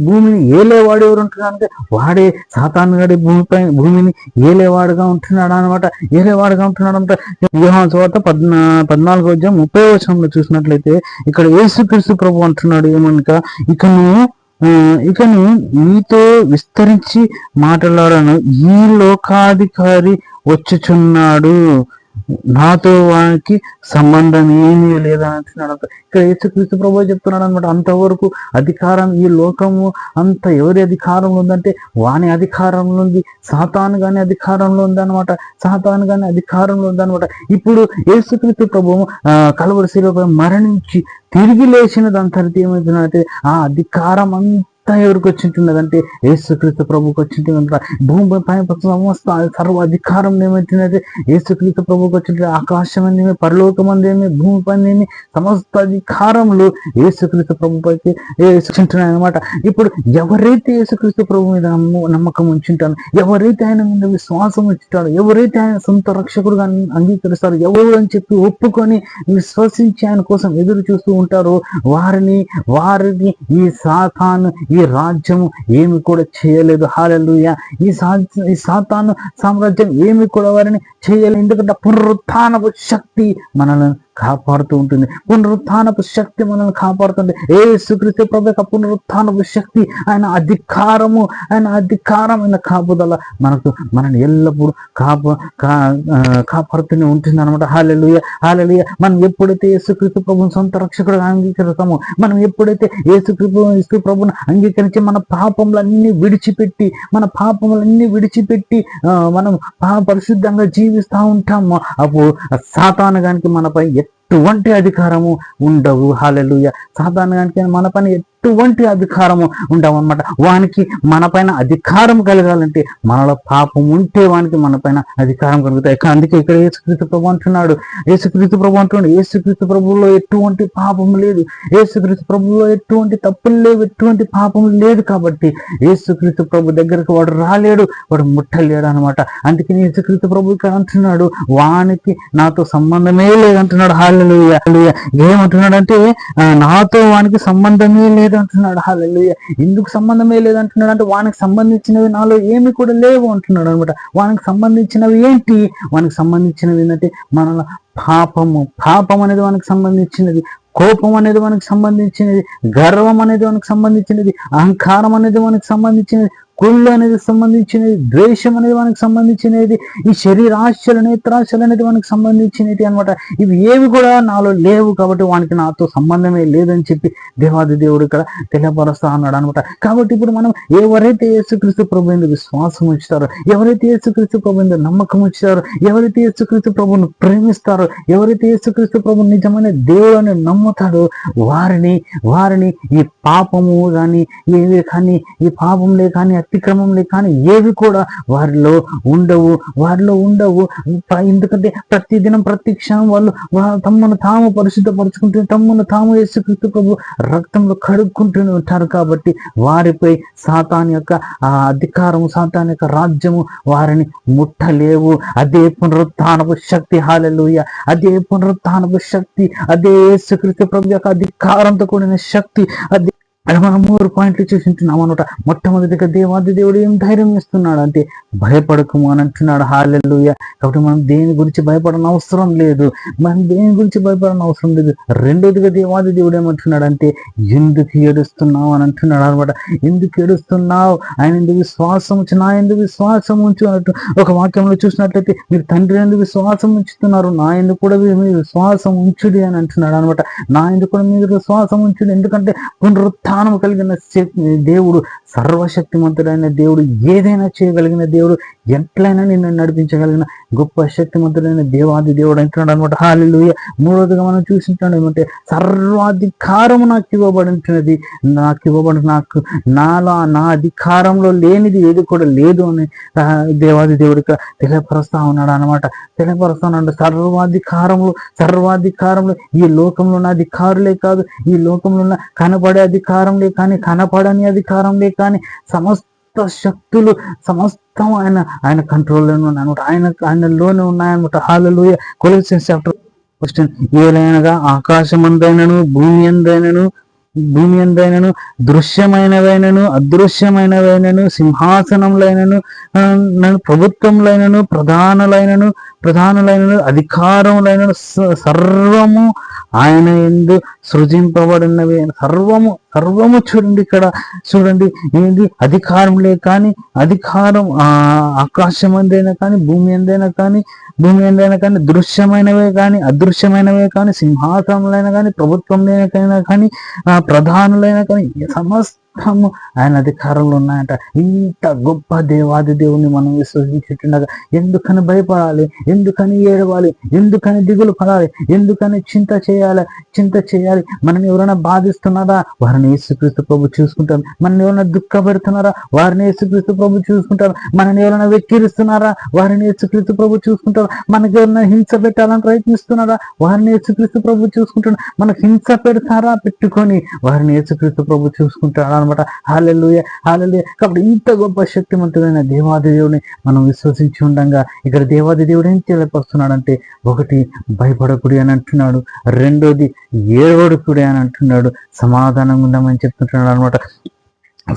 భూమిని ఏలేవాడు ఎవరు ఉంటున్నాడంటే వాడే సాతాను గడి భూమిని ఏలేవాడుగా ఉంటున్నాడు అనమాట. యోహాను సువార్త 14వ అధ్యాయం 30వ వచనంలో చూసినట్లయితే ఇక్కడ యేసుక్రీస్తు ప్రభు అంటున్నాడు ఏమనగా, ఇకను మీతో విస్తరించి మాట్లాడాను, ఈ లోకాధికారి వచ్చుచున్నాడు, నాతో వానికి సంబంధం ఏమీ లేదని అంటున్నాడు. ఇక్కడ యేసుక్రీస్తు ప్రభువు చెప్తున్నాడు అనమాట. అంతవరకు అధికారం ఈ లోకము అంత ఎవరి అధికారంలో ఉందంటే వాని అధికారంలో ఉంది. సాతాను గాని అధికారంలో ఉందన్నమాట. ఇప్పుడు యేసుక్రీస్తు ప్రభువు కలవరి శిలువపై మరణించి తిరిగి లేచినదంతా ఏమవుతుందంటే ఆ అధికారం ఎవరికి వచ్చింటున్నదంటే యేసుక్రీస్తు ప్రభువుకి వచ్చింటుందంట. భూమి పైన సమస్త సర్వ అధికారం ఏమైతుందంటే యేసుక్రీస్తు ప్రభువుకి వచ్చింటుంది. ఆకాశం అనేమి, పరలోకం అందేమి, భూమి పైన సమస్త అధికారములు యేసుక్రీస్తు ప్రభుపైకి వచ్చింటున్నాయి అనమాట. ఇప్పుడు ఎవరైతే యేసుక్రీస్తు ప్రభు మీద నమ్మకం ఉంచుంటారో, ఎవరైతే ఆయన మీద విశ్వాసం ఉంచుతారో, ఎవరైతే ఆయన సొంత రక్షకుడుగా అంగీకరిస్తారో, ఎవరు అని చెప్పి ఒప్పుకొని విశ్వసించి ఆయన కోసం ఎదురు చూస్తూ ఉంటారో వారిని ఈ సాతాను ఈ రాజ్యము ఏమి కూడా చేయలేదు. హల్లెలూయా. ఈ సాతాను సామ్రాజ్యం ఏమి కూడా వారిని చేయలేదు. ఎందుకంటే పునరుత్థానపు శక్తి మనల్ని కాపాడుతూ ఉంటుంది. పునరుత్థానపు శక్తి మనల్ని కాపాడుతుంది. యేసుక్రీస్తు ప్రభు యొక్క పునరుత్థానపు శక్తి, ఆయన అధికారమైన కాపుదల మనల్ని ఎల్లప్పుడూ కాపాడుతూనే ఉంటుంది అనమాట. హల్లెలూయా, హల్లెలూయా. మనం ఎప్పుడైతే యేసుక్రీస్తు ప్రభువుని సొంత రక్షకుడుగా అంగీకరిస్తామో, మనం ఎప్పుడైతే యేసుక్రీస్తు ప్రభువుని అంగీకరించి మన పాపములన్నీ విడిచిపెట్టి మనం పరిశుద్ధంగా జీవిస్తూ ఉంటాము, అప్పుడు సాతాను గానికి మనపై ఎటువంటి అధికారము ఉండవు. హల్లెలూయా. సాతాను గానికి మన పైన ఎటువంటి అధికారము ఉండవు అనమాట. వానికి మన పైన అధికారం కలగాలంటే మనలో పాపం ఉంటే వానికి మన పైన అధికారం కలుగుతాయి. అందుకే ఇక్కడ యేసుక్రీస్తు ప్రభు అంటున్నాడు, యేసుక్రీస్తు ప్రభువులో ఎటువంటి పాపం లేదు, యేసుక్రీస్తు ప్రభువులో ఎటువంటి తప్పులు లేవు, ఎటువంటి పాపం లేదు. కాబట్టి యేసుక్రీస్తు ప్రభు దగ్గరకు వాడు రాలేడు, వాడు ముట్టలేడు అనమాట. అందుకని యేసుక్రీస్తు ప్రభు ఇక్కడ అంటున్నాడు, వానికి నాతో సంబంధమే లేదంటున్నాడు. హల్లెలూయా. ఏమంటున్నాడు అంటే, నాతో వానికి సంబంధమే లేదు అంటున్నాడు. హల్లెలూయా. ఎందుకు సంబంధమే లేదంటున్నాడు అంటే, వానికి సంబంధించినవి నాలో ఏమి కూడా లేవు అంటున్నాడు అనమాట. వానికి సంబంధించినవి ఏంటి? వానికి సంబంధించినవి ఏంటంటే, మన పాపం అనేది వానికి సంబంధించినది, కోపం అనేది మనకు సంబంధించినది, గర్వం అనేది మనకు సంబంధించినది, అహంకారం అనేది మనకు సంబంధించినది, కుళ్ళు అనేది సంబంధించినది, ద్వేషం అనేది మనకు సంబంధించినది, ఈ శరీరాశలు, నేత్రాశలు అనేది మనకు సంబంధించినది అనమాట. ఇవి ఏవి కూడా నాలో లేవు, కాబట్టి వానికి నాతో సంబంధమే లేదని చెప్పి దేవాది దేవుడు ఇక్కడ తెలియపరుస్తా అన్నాడు అనమాట. కాబట్టి ఇప్పుడు మనం ఎవరైతే యేసుక్రీస్తు ప్రభు మీద విశ్వాసం ఉంచుతారో, ఎవరైతే యేసుక్రీస్తు ప్రభు మీద నమ్మకం ఉంచుతారో, ఎవరైతే యేసుక్రీస్తు ప్రభువును ప్రేమిస్తారో, ఎవరైతే యేసుక్రీస్తు ప్రభు నిజమైన దేవుడిని నమ్ముతాడో, వారిని ఈ పాపము కానీ ఏవి కానీ, ఈ పాపంలే కానీ, అతిక్రమంలే కానీ ఏవి కూడా వారిలో ఉండవు. ఎందుకంటే ప్రతిదినం ప్రతి క్షణం వాళ్ళు తమను తాము పరిశుద్ధపరుచుకుంటూ, తమను తాము యేసుక్రీస్తు ప్రభు రక్తంలో కడుక్కుంటూనే ఉంటారు. కాబట్టి వారిపై సాతాను యొక్క అధికారము, సాతాను యొక్క రాజ్యము వారిని ముట్టలేవు. అదే పునరుత్థానపు శక్తి. హల్లెలూయా. అదే పునరుత్థానపు శక్తి, అదే యేసుక్రీస్తు ప్రభు యొక్క అధికారంతో కూడిన శక్తి. అది మనం 3 పాయింట్లు చూసింటున్నాం అనమాట. మొట్టమొదటిగా దేవాది దేవుడు ఏం ధైర్యం ఇస్తున్నాడు అంటే, భయపడకము అని అంటున్నాడు. హల్లెలూయా. కాబట్టి మనం దేని గురించి భయపడని అవసరం లేదు. రెండోదిగా దేవాది దేవుడు ఏమంటున్నాడు అంటే, ఎందుకు ఏడుస్తున్నావు అని అంటున్నాడు అనమాట. ఎందుకు ఏడుస్తున్నావు? ఆయన ఎందుకు విశ్వాసం ఉంచు, నా ఎందుకు విశ్వాసం ఉంచు అన్నట్టు ఒక వాక్యంలో చూసినట్లయితే, మీరు తండ్రి ఎందుకు విశ్వాసం ఉంచుతున్నారు, నా ఎందుకు కూడా మీరు విశ్వాసం ఉంచుడి అని అంటున్నాడు అనమాట. నా ఎందుకు కూడా మీరు విశ్వాసం ఉంచుడి, ఎందుకంటే పునరుత్థానం కలిగిన దేవుడు, సర్వశక్తిమంతుడైన దేవుడు, ఏదైనా చేయగలిగిన దేవుడు, ఎట్లయినా నిన్ను నడిపించగలిగిన గొప్ప శక్తిమంతుడైన దేవాది దేవుడు అంటున్నాడు అనమాట. హల్లెలూయా. మూడవదిగా మనం చూసింటాడు ఏమంటే, సర్వాధికారము నాకు ఇవ్వబడి నా అధికారంలో లేనిది ఏది కూడా లేదు అని దేవాది దేవుడు తెలియపరుస్తా ఉన్నాడు అనమాట. సర్వాధికారంలో ఈ లోకంలో ఉన్న అధికారులే కాదు, ఈ లోకంలో ఉన్న కనబడే అధికారంలే కానీ, కనపడని అధికారంలే కానీ, సమస్త శక్తులు సమస్తం ఆయన కంట్రోల్లోనే ఉన్నాయన్నమాట. ఆయనలోనే ఉన్నాయన్నమాట. హల్లెలూయా. కొలొస్సీస్ చాప్టర్ 15 ఏలైనగా ఆకాశమందైనను భూమి అందైనను దృశ్యమైనవైనను అదృశ్యమైనవైనను సింహాసనములైనను ప్రభుత్వములైనను ప్రధానులైనను అధికారములైనను సర్వము ఆయన యందు సృజింపబడినవి. సర్వము చూడండి, ఇక్కడ చూడండి, ఏంటి అధికారంలే కానీ, అధికారం ఆకాశం అందైనా కానీ, భూమి అందైనా కానీ, దృశ్యమైనవే కానీ అదృశ్యమైనవే కానీ, సింహాసనములైనా కానీ, ప్రభుత్వంలైనా కానీ, ప్రధానులైనా కానీ, సమస్తము ఆయన అధికారంలో ఉన్నాయంట. ఇంత గొప్ప దేవాది దేవుని మనం విశ్వసించుండగా ఎందుకని భయపడాలి, ఎందుకని ఏడవాలి, ఎందుకని దిగులు పడాలి, ఎందుకని చింత చేయాలి? మనం ఎవరైనా బాధిస్తున్నారా, వారిని యేసుక్రీస్తు ప్రభు చూసుకుంటారు. మనం ఎవరైనా దుఃఖ పెడుతున్నారా, వారిని యేసుక్రీస్తు ప్రభు చూసుకుంటారు. మనని ఎవరైనా వెక్కిరిస్తున్నారా, వారిని యేసుక్రీస్తు ప్రభు చూసుకుంటారు. మనకి ఎవరైనా హింస పెట్టాలని ప్రయత్నిస్తున్నారా, వారిని యేసుక్రీస్తు ప్రభు చూసుకుంటారు. మనకు హింస పెడతారా, పెట్టుకొని వారిని యేసుక్రీస్తు ప్రభు చూసుకుంటాడు అనమాట. హల్లెలూయా. కాబట్టి ఇంత గొప్ప శక్తివంతుడైన దేవాది దేవుడిని మనం విశ్వసించి ఉండగా ఇక్కడ దేవాది దేవుడు ఏం తెలియపరుస్తున్నాడంటే, ఒకటి భయపడకుడి అని అంటున్నాడు, రెండోది ఏడవడుకుడి అని అంటున్నాడు, సమాధానం ఉందామని చెప్తుంటున్నాడు అనమాట.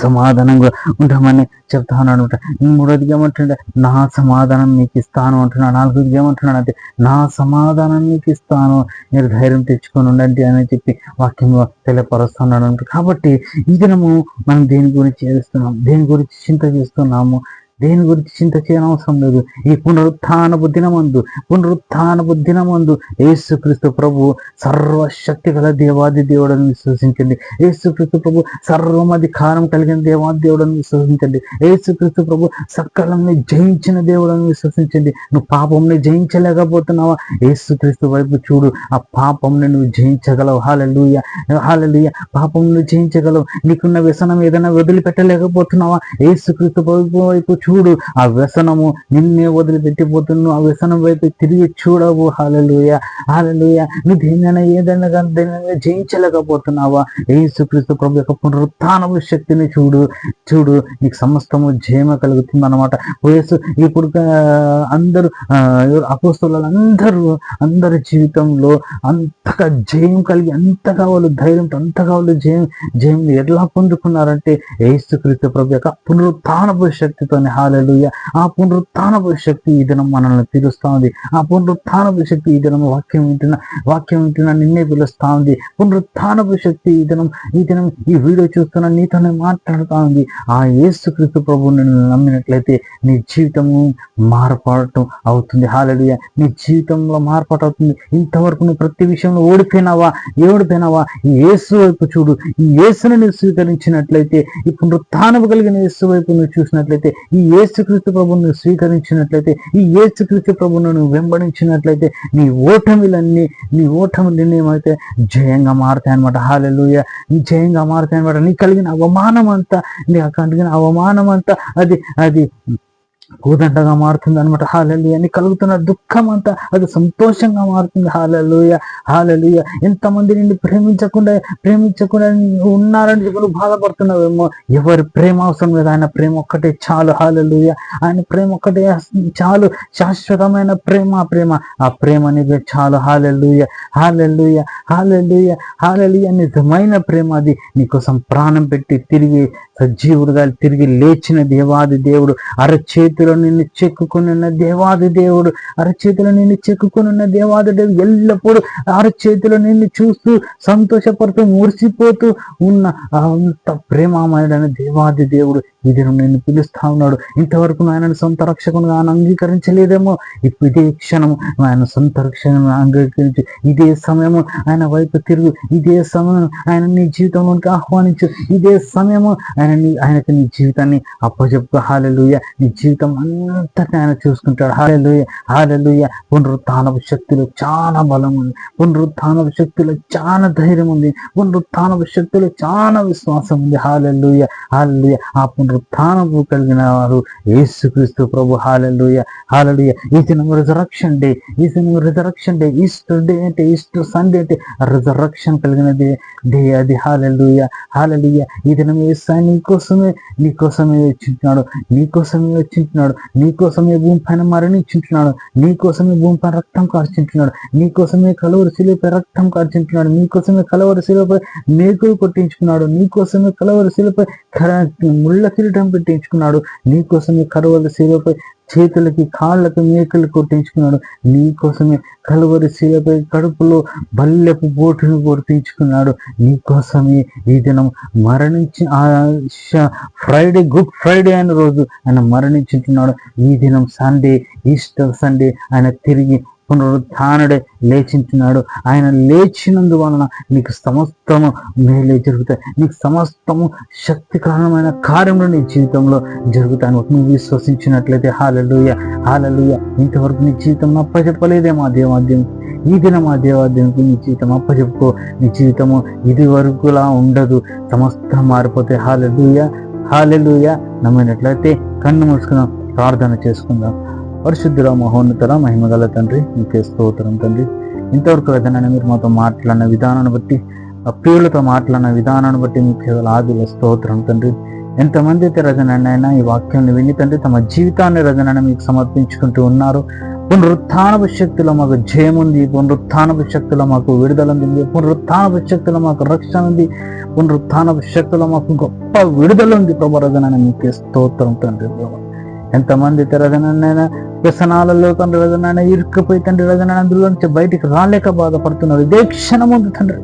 సమాధానంగా ఉంటామని చెప్తా ఉన్నాడు అనమాట. మూడోదిగా ఏమంటుండే, నా సమాధానం మీకు ఇస్తాను అంటున్నాడు. నాలుగోదిగా ఏమంటున్నాడు అంటే, నా సమాధానం మీకు ఇస్తాను, మీరు ధైర్యం తెచ్చుకొని ఉండండి అని చెప్పి వాక్యంలో తెలియపరుస్తున్నాడు అంట. కాబట్టి ఈ దినము మనం దేని గురించి చేస్తున్నాం, దేని గురించి చింత చేస్తున్నాము, దేని గురించి చింత చేయనవసరం లేదు. ఈ పునరుత్థానపు దినమందు యేసుక్రీస్తు ప్రభు సర్వశక్తి గల దేవాది దేవుడని విశ్వసించండి. యేసుక్రీస్తు ప్రభు సర్వమధికారం కలిగిన దేవాది దేవుడని విశ్వసించండి. యేసుక్రీస్తు ప్రభు సకలంని జయించిన దేవుడని విశ్వసించండి. నువ్వు పాపంని జయించలేకపోతున్నావా? యేసుక్రీస్తు వైపు చూడు, ఆ పాపంని నువ్వు జయించగలవు. హల్లెలూయా, హల్లెలూయా. పాపం నువ్వు జయించగలవు. నీకున్న వ్యసనం ఏదైనా వదిలిపెట్టలేకపోతున్నావా? యేసుక్రీస్తు వైపు చూడు, ఆ వ్యసనము నిన్నే వదిలిపెట్టిపోతున్నావు. ఆ వ్యసనం వైపు తిరిగి చూడవు. హల్లెలూయా, హల్లెలూయా. నువ్వు దేనైనా ఏదైనా కానీ జయించలేకపోతున్నావా? యేసుక్రీస్తు ప్రభు యొక్క పునరుత్థానపు శక్తిని చూడు, నీకు సమస్తము జయమ కలుగుతుంది అన్నమాట. ఇప్పుడు అందరూ అపోస్తలులందరి జీవితంలో అంతగా జయం కలిగి, అంతగా వాళ్ళు ధైర్యంతో, అంతగా వాళ్ళు జయం ఎలా పొందుకున్నారంటే యేసుక్రీస్తు ప్రభు యొక్క పునరుత్థానపు శక్తితోనే. హల్లెలూయా. ఆ పునరుత్థానపు శక్తి ఈ దినం మనల్ని పిలుస్తా ఉంది. ఆ పునరుత్థానపు శక్తి ఈ దినం వాక్యం వింటున్నా నిన్నే పిలుస్తా ఉంది. పునరుత్థానపు శక్తి ఈ దినం ఈ వీడియో చూస్తున్నా నీతోనే మాట్లాడుతా ఉంది. ఆ యేసుక్రీస్తు ప్రభువుని నమ్మినట్లయితే నీ జీవితము మార్పాటం అవుతుంది. హల్లెలూయా. నీ జీవితంలో మార్పాటు అవుతుంది. ఇంతవరకు నువ్వు ప్రతి విషయంలో ఓడిపోయినావా? ఈ యేసు వైపు చూడు. ఈ యేసుని నువ్వు స్వీకరించినట్లయితే, ఈ పునరుత్థానము కలిగిన యేసు వైపు నువ్వు చూసినట్లయితే, ఈ యేసుక్రీస్తు ప్రభువును స్వీకరించినట్లయితే, ఈ యేసుక్రీస్తు ప్రభువును నువ్వు వెంబడించినట్లయితే, నీ ఓటములన్నీ ఏమైతే జయంగా మారుతాయి అనమాట. హల్లెలూయా. జయంగా మారుతాయి అనమాట. నీకు కలిగిన అవమానం అంతా అది కూదండగా మారుతుంది అనమాట. హల్లెలూయా. నీకు కలుగుతున్న దుఃఖం అంతా అది సంతోషంగా మారుతుంది. హల్లెలూయా, హల్లెలూయా. ఎంతమంది నిన్ను ప్రేమించకుండా ఉన్నారని చెప్పి నువ్వు బాధపడుతున్నావేమో, ఎవరి ప్రేమ అవసరం లేదు. ఆయన ప్రేమ ఒక్కటే చాలు. హల్లెలూయా. ఆయన ప్రేమ ఒక్కటే చాలు. శాశ్వతమైన ప్రేమ ఆ ప్రేమ నీకు చాలు. హల్లెలూయా, హల్లెలూయా, హల్లెలూయా, హల్లెలూయా. నిజమైన ప్రేమ అది. నీకోసం ప్రాణం పెట్టి తిరిగి సజీవుడుగా తిరిగి లేచిన దేవాది దేవుడు, అరచేతిలో నిన్ను చెక్కుకొని ఉన్న దేవాది దేవుడు, ఎల్లప్పుడూ అరచేతిలో నిన్ను చూస్తూ సంతోషపడుతూ మురిసిపోతూ ఉన్న అంత ప్రేమమయుడైన దేవాది దేవుడు ఈ దినం నిన్ను పిలుస్తా ఉన్నాడు. ఇంతవరకు ఆయనను సొంత రక్షకునిగా ఆయన అంగీకరించలేదేమో, ఇప్పుడు ఇదే క్షణము ఆయన సొంత రక్షకుని అంగీకరించి ఇదే సమయము ఆయన వైపు తిరుగు. ఇదే సమయం ఆయన నీ జీవితంలోకి ఆహ్వానించు. ఇదే సమయము ఆయనకి నీ జీవితాన్ని అప్పచెప్పు. హల్లెలూయా. నీ జీవితం అంతటా ఆయన చూసుకుంటాడు. హల్లెలూయా, హల్లెలూయా. పునరుత్థానపు శక్తిలో చాలా బలం ఉంది. పునరుత్థానపు శక్తిలో చాలా ధైర్యం ఉంది. పునరుత్థానపు శక్తిలో చాలా విశ్వాసం ఉంది. హల్లెలూయా, హల్లెలూయా. ఆ పునరుత్థానము కలిగిన వారు యేసుక్రీస్తు ప్రభు. హల్లెలూయా, హల్లెలూయా. ఈ దినం రిజరక్షన్ డే. ఈస్టర్ డే అంటే, ఈస్టర్ సండే అంటే రిజరక్షన్ కలిగిన డే అది. హల్లెలూయా, హల్లెలూయా. ఈ దినం యేసయ్య నీకోసమే వచ్చింటున్నాడు. నీకోసమే భూమి పైన మరణించుంటున్నాడు. నీకోసమే భూమి పైన రక్తం కార్చింటున్నాడు. నీకోసమే కలువరి శిలువపై రక్తం కార్చింటున్నాడు. నీకోసమే కలువరి శిలువపై మేకులు కొట్టించుకున్నాడు. నీకోసమే కలువరి శిలువపై ముళ్ళ కిరీటం పెట్టించుకున్నాడు. నీకోసమే కలువరి శిలువపై చేతులకి కాళ్ళకు మేకలు కొట్టించుకున్నాడు. నీకోసమే కలువరి శిలపై కడుపులో బల్లెపు బోటును కొట్టించుకున్నాడు. నీకోసమే ఈ దినం మరణించి గుడ్ ఫ్రైడే అయిన రోజు ఆయన మరణించుంటున్నాడు. ఈ దినం సండే, ఈస్టర్ సండే, ఆయన తిరిగి పునరుత్థానుడే లేచింటున్నాడు. ఆయన లేచినందువలన నీకు సమస్తము మేలే జరుగుతాయి. నీకు సమస్తము శక్తికరమైన కార్యములు నీ జీవితంలో జరుగుతాయి. నువ్వు విశ్వసించినట్లయితే. హల్లెలూయా, హల్లెలూయా. ఇంతవరకు నీ జీవితం అప్పచెప్పలేదేమో ఆ దేవాద్యం. ఈ దినం ఆ దేవాద్యంకి నీ జీవితం అప్పచెప్పుకో. నీ జీవితము ఇది వరకులా ఉండదు. సమస్తం మారిపోతే. హల్లెలూయా, హల్లెలూయా. నమ్మినట్లయితే కన్ను మూసుకుందాం, ప్రార్థన చేసుకుందాం. పరిశుద్ధుల మహోన్నతుల మహిమగల తండ్రి, నీకే స్తోత్రం తండ్రి. ఇంతవరకు రజనైనా మీరు మాతో మాట్లాడిన విధానాన్ని బట్టి, ప్రియులతో మాట్లాడిన విధానాన్ని బట్టి మీకు ఆదిలో స్తోత్రం తండ్రి. ఎంతమంది అయితే రజనైనా ఈ వాక్యాన్ని విని తండ్రి తమ జీవితాన్ని రజనైనా మీకు సమర్పించుకుంటూ ఉన్నారు. పునరుత్థానపు శక్తిలో మాకు జయం ఉంది, పునరుత్థానపు శక్తిలో మాకు విడుదల ఉంది, పునరుత్థానపు శక్తిలో మాకు రక్షణ ఉంది, పునరుత్థానపు శక్తిలో మాకు గొప్ప విడుదల ఉంది ప్రభు. రజనైనా మీకే స్తోత్రం తండ్రి. ప్రభు ఎంతమంది రజనైనా వ్యసనాలలో తండ్రి రజనైనా ఇరుక్కుపోయి తండ్రి రజనైనా అందులో నుంచి బయటికి రాలేక బాధపడుతున్నారు. ఇదే క్షణం ఉంది తండ్రి,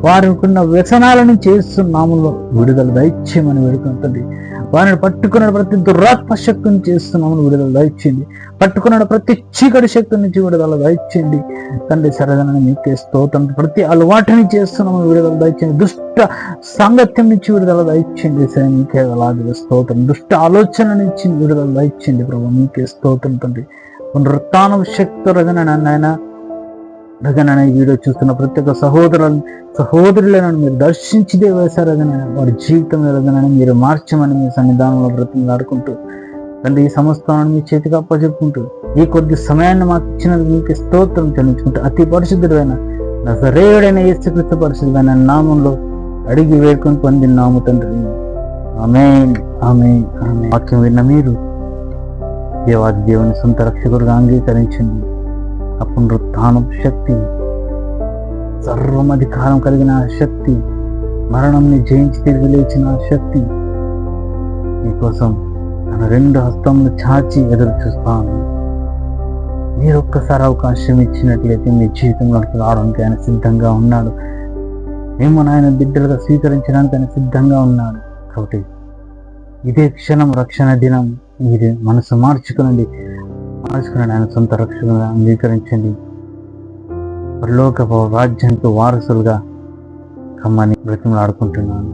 వారికున్న వ్యసనాల నుంచి చేస్తున్నాములో విడుదల దయచేయమని వేడుకుంటుంది. వారిని పట్టుకున్న ప్రతి దురాత్మ శక్తిని చేస్తున్నామని విడుదల దయచేయండి. పట్టుకున్న ప్రతి చీకటి శక్తి నుంచి విడుదల దయచేయండి తండ్రి. సరదనని మీకే స్తోత్రం. ప్రతి అలవాటుని చేస్తున్నామని విడుదల దయచేయండి. దుష్ట సాంగత్యం నుంచి విడుదల దయచేయండి. మీకే అలాగే స్తోత్రం. దుష్ట ఆలోచన నుంచి విడుదల దయచేయండి ప్రభు. మీకే స్తోత్రం తండ్రి. పునరుత్థానం శక్తి రజనైనా ఈ వీడియో చూస్తున్న ప్రతి ఒక్క సహోదరులను మీరు దర్శించి దేవేశారదనైనా వారి జీవితం ఏదైనా మీరు మార్చమని మీ సన్నిధానంలో బ్రతిమలాడుకుంటూ తండ్రి ఈ సమస్తాన్ని మీ చేతికి అప్పచెప్పుకుంటూ ఈ కొద్ది సమయాన్ని మాకు ఇచ్చినందుకు మీకు స్తోత్రం చెల్లించుకుంటూ అతి పరిశుద్ధుడైన నజరేయుడైన యేసుక్రీస్తు పరిశుద్ధమైన నామంలో అడిగి వేడుకొని పొందినాము తండ్రి. ఆమేన్ ఆమేన్ ఆమేన్. వాక్యం విన్న మీరు దేవాది దేవుని సొంత రక్షకుడుగా అంగీకరించండి. ఆ పునరుత్థానపు శక్తి, సర్వమధికారం కలిగిన శక్తి, మరణంని జయించి తిరిగి లేచిన శక్తి మీకోసం తన 2 హస్తములు చాచి ఎదురు చూస్తాను. మీరు ఒక్కసారి అవకాశం ఇచ్చినట్లయితే మీ జీవితంలో రావడానికి ఆయన సిద్ధంగా ఉన్నాడు. మేము ఆయన బిడ్డలుగా స్వీకరించడానికి ఆయన సిద్ధంగా ఉన్నాడు. కాబట్టి ఇదే క్షణం రక్షణ దినం. మీరు మనసు మార్చుకునండి. ఆయన సొంత రక్షణగా అంగీకరించండి. పరలోక రాజ్యానికి వారసులుగా కమ్మని బ్రతిమలాడుకుంటున్నాను.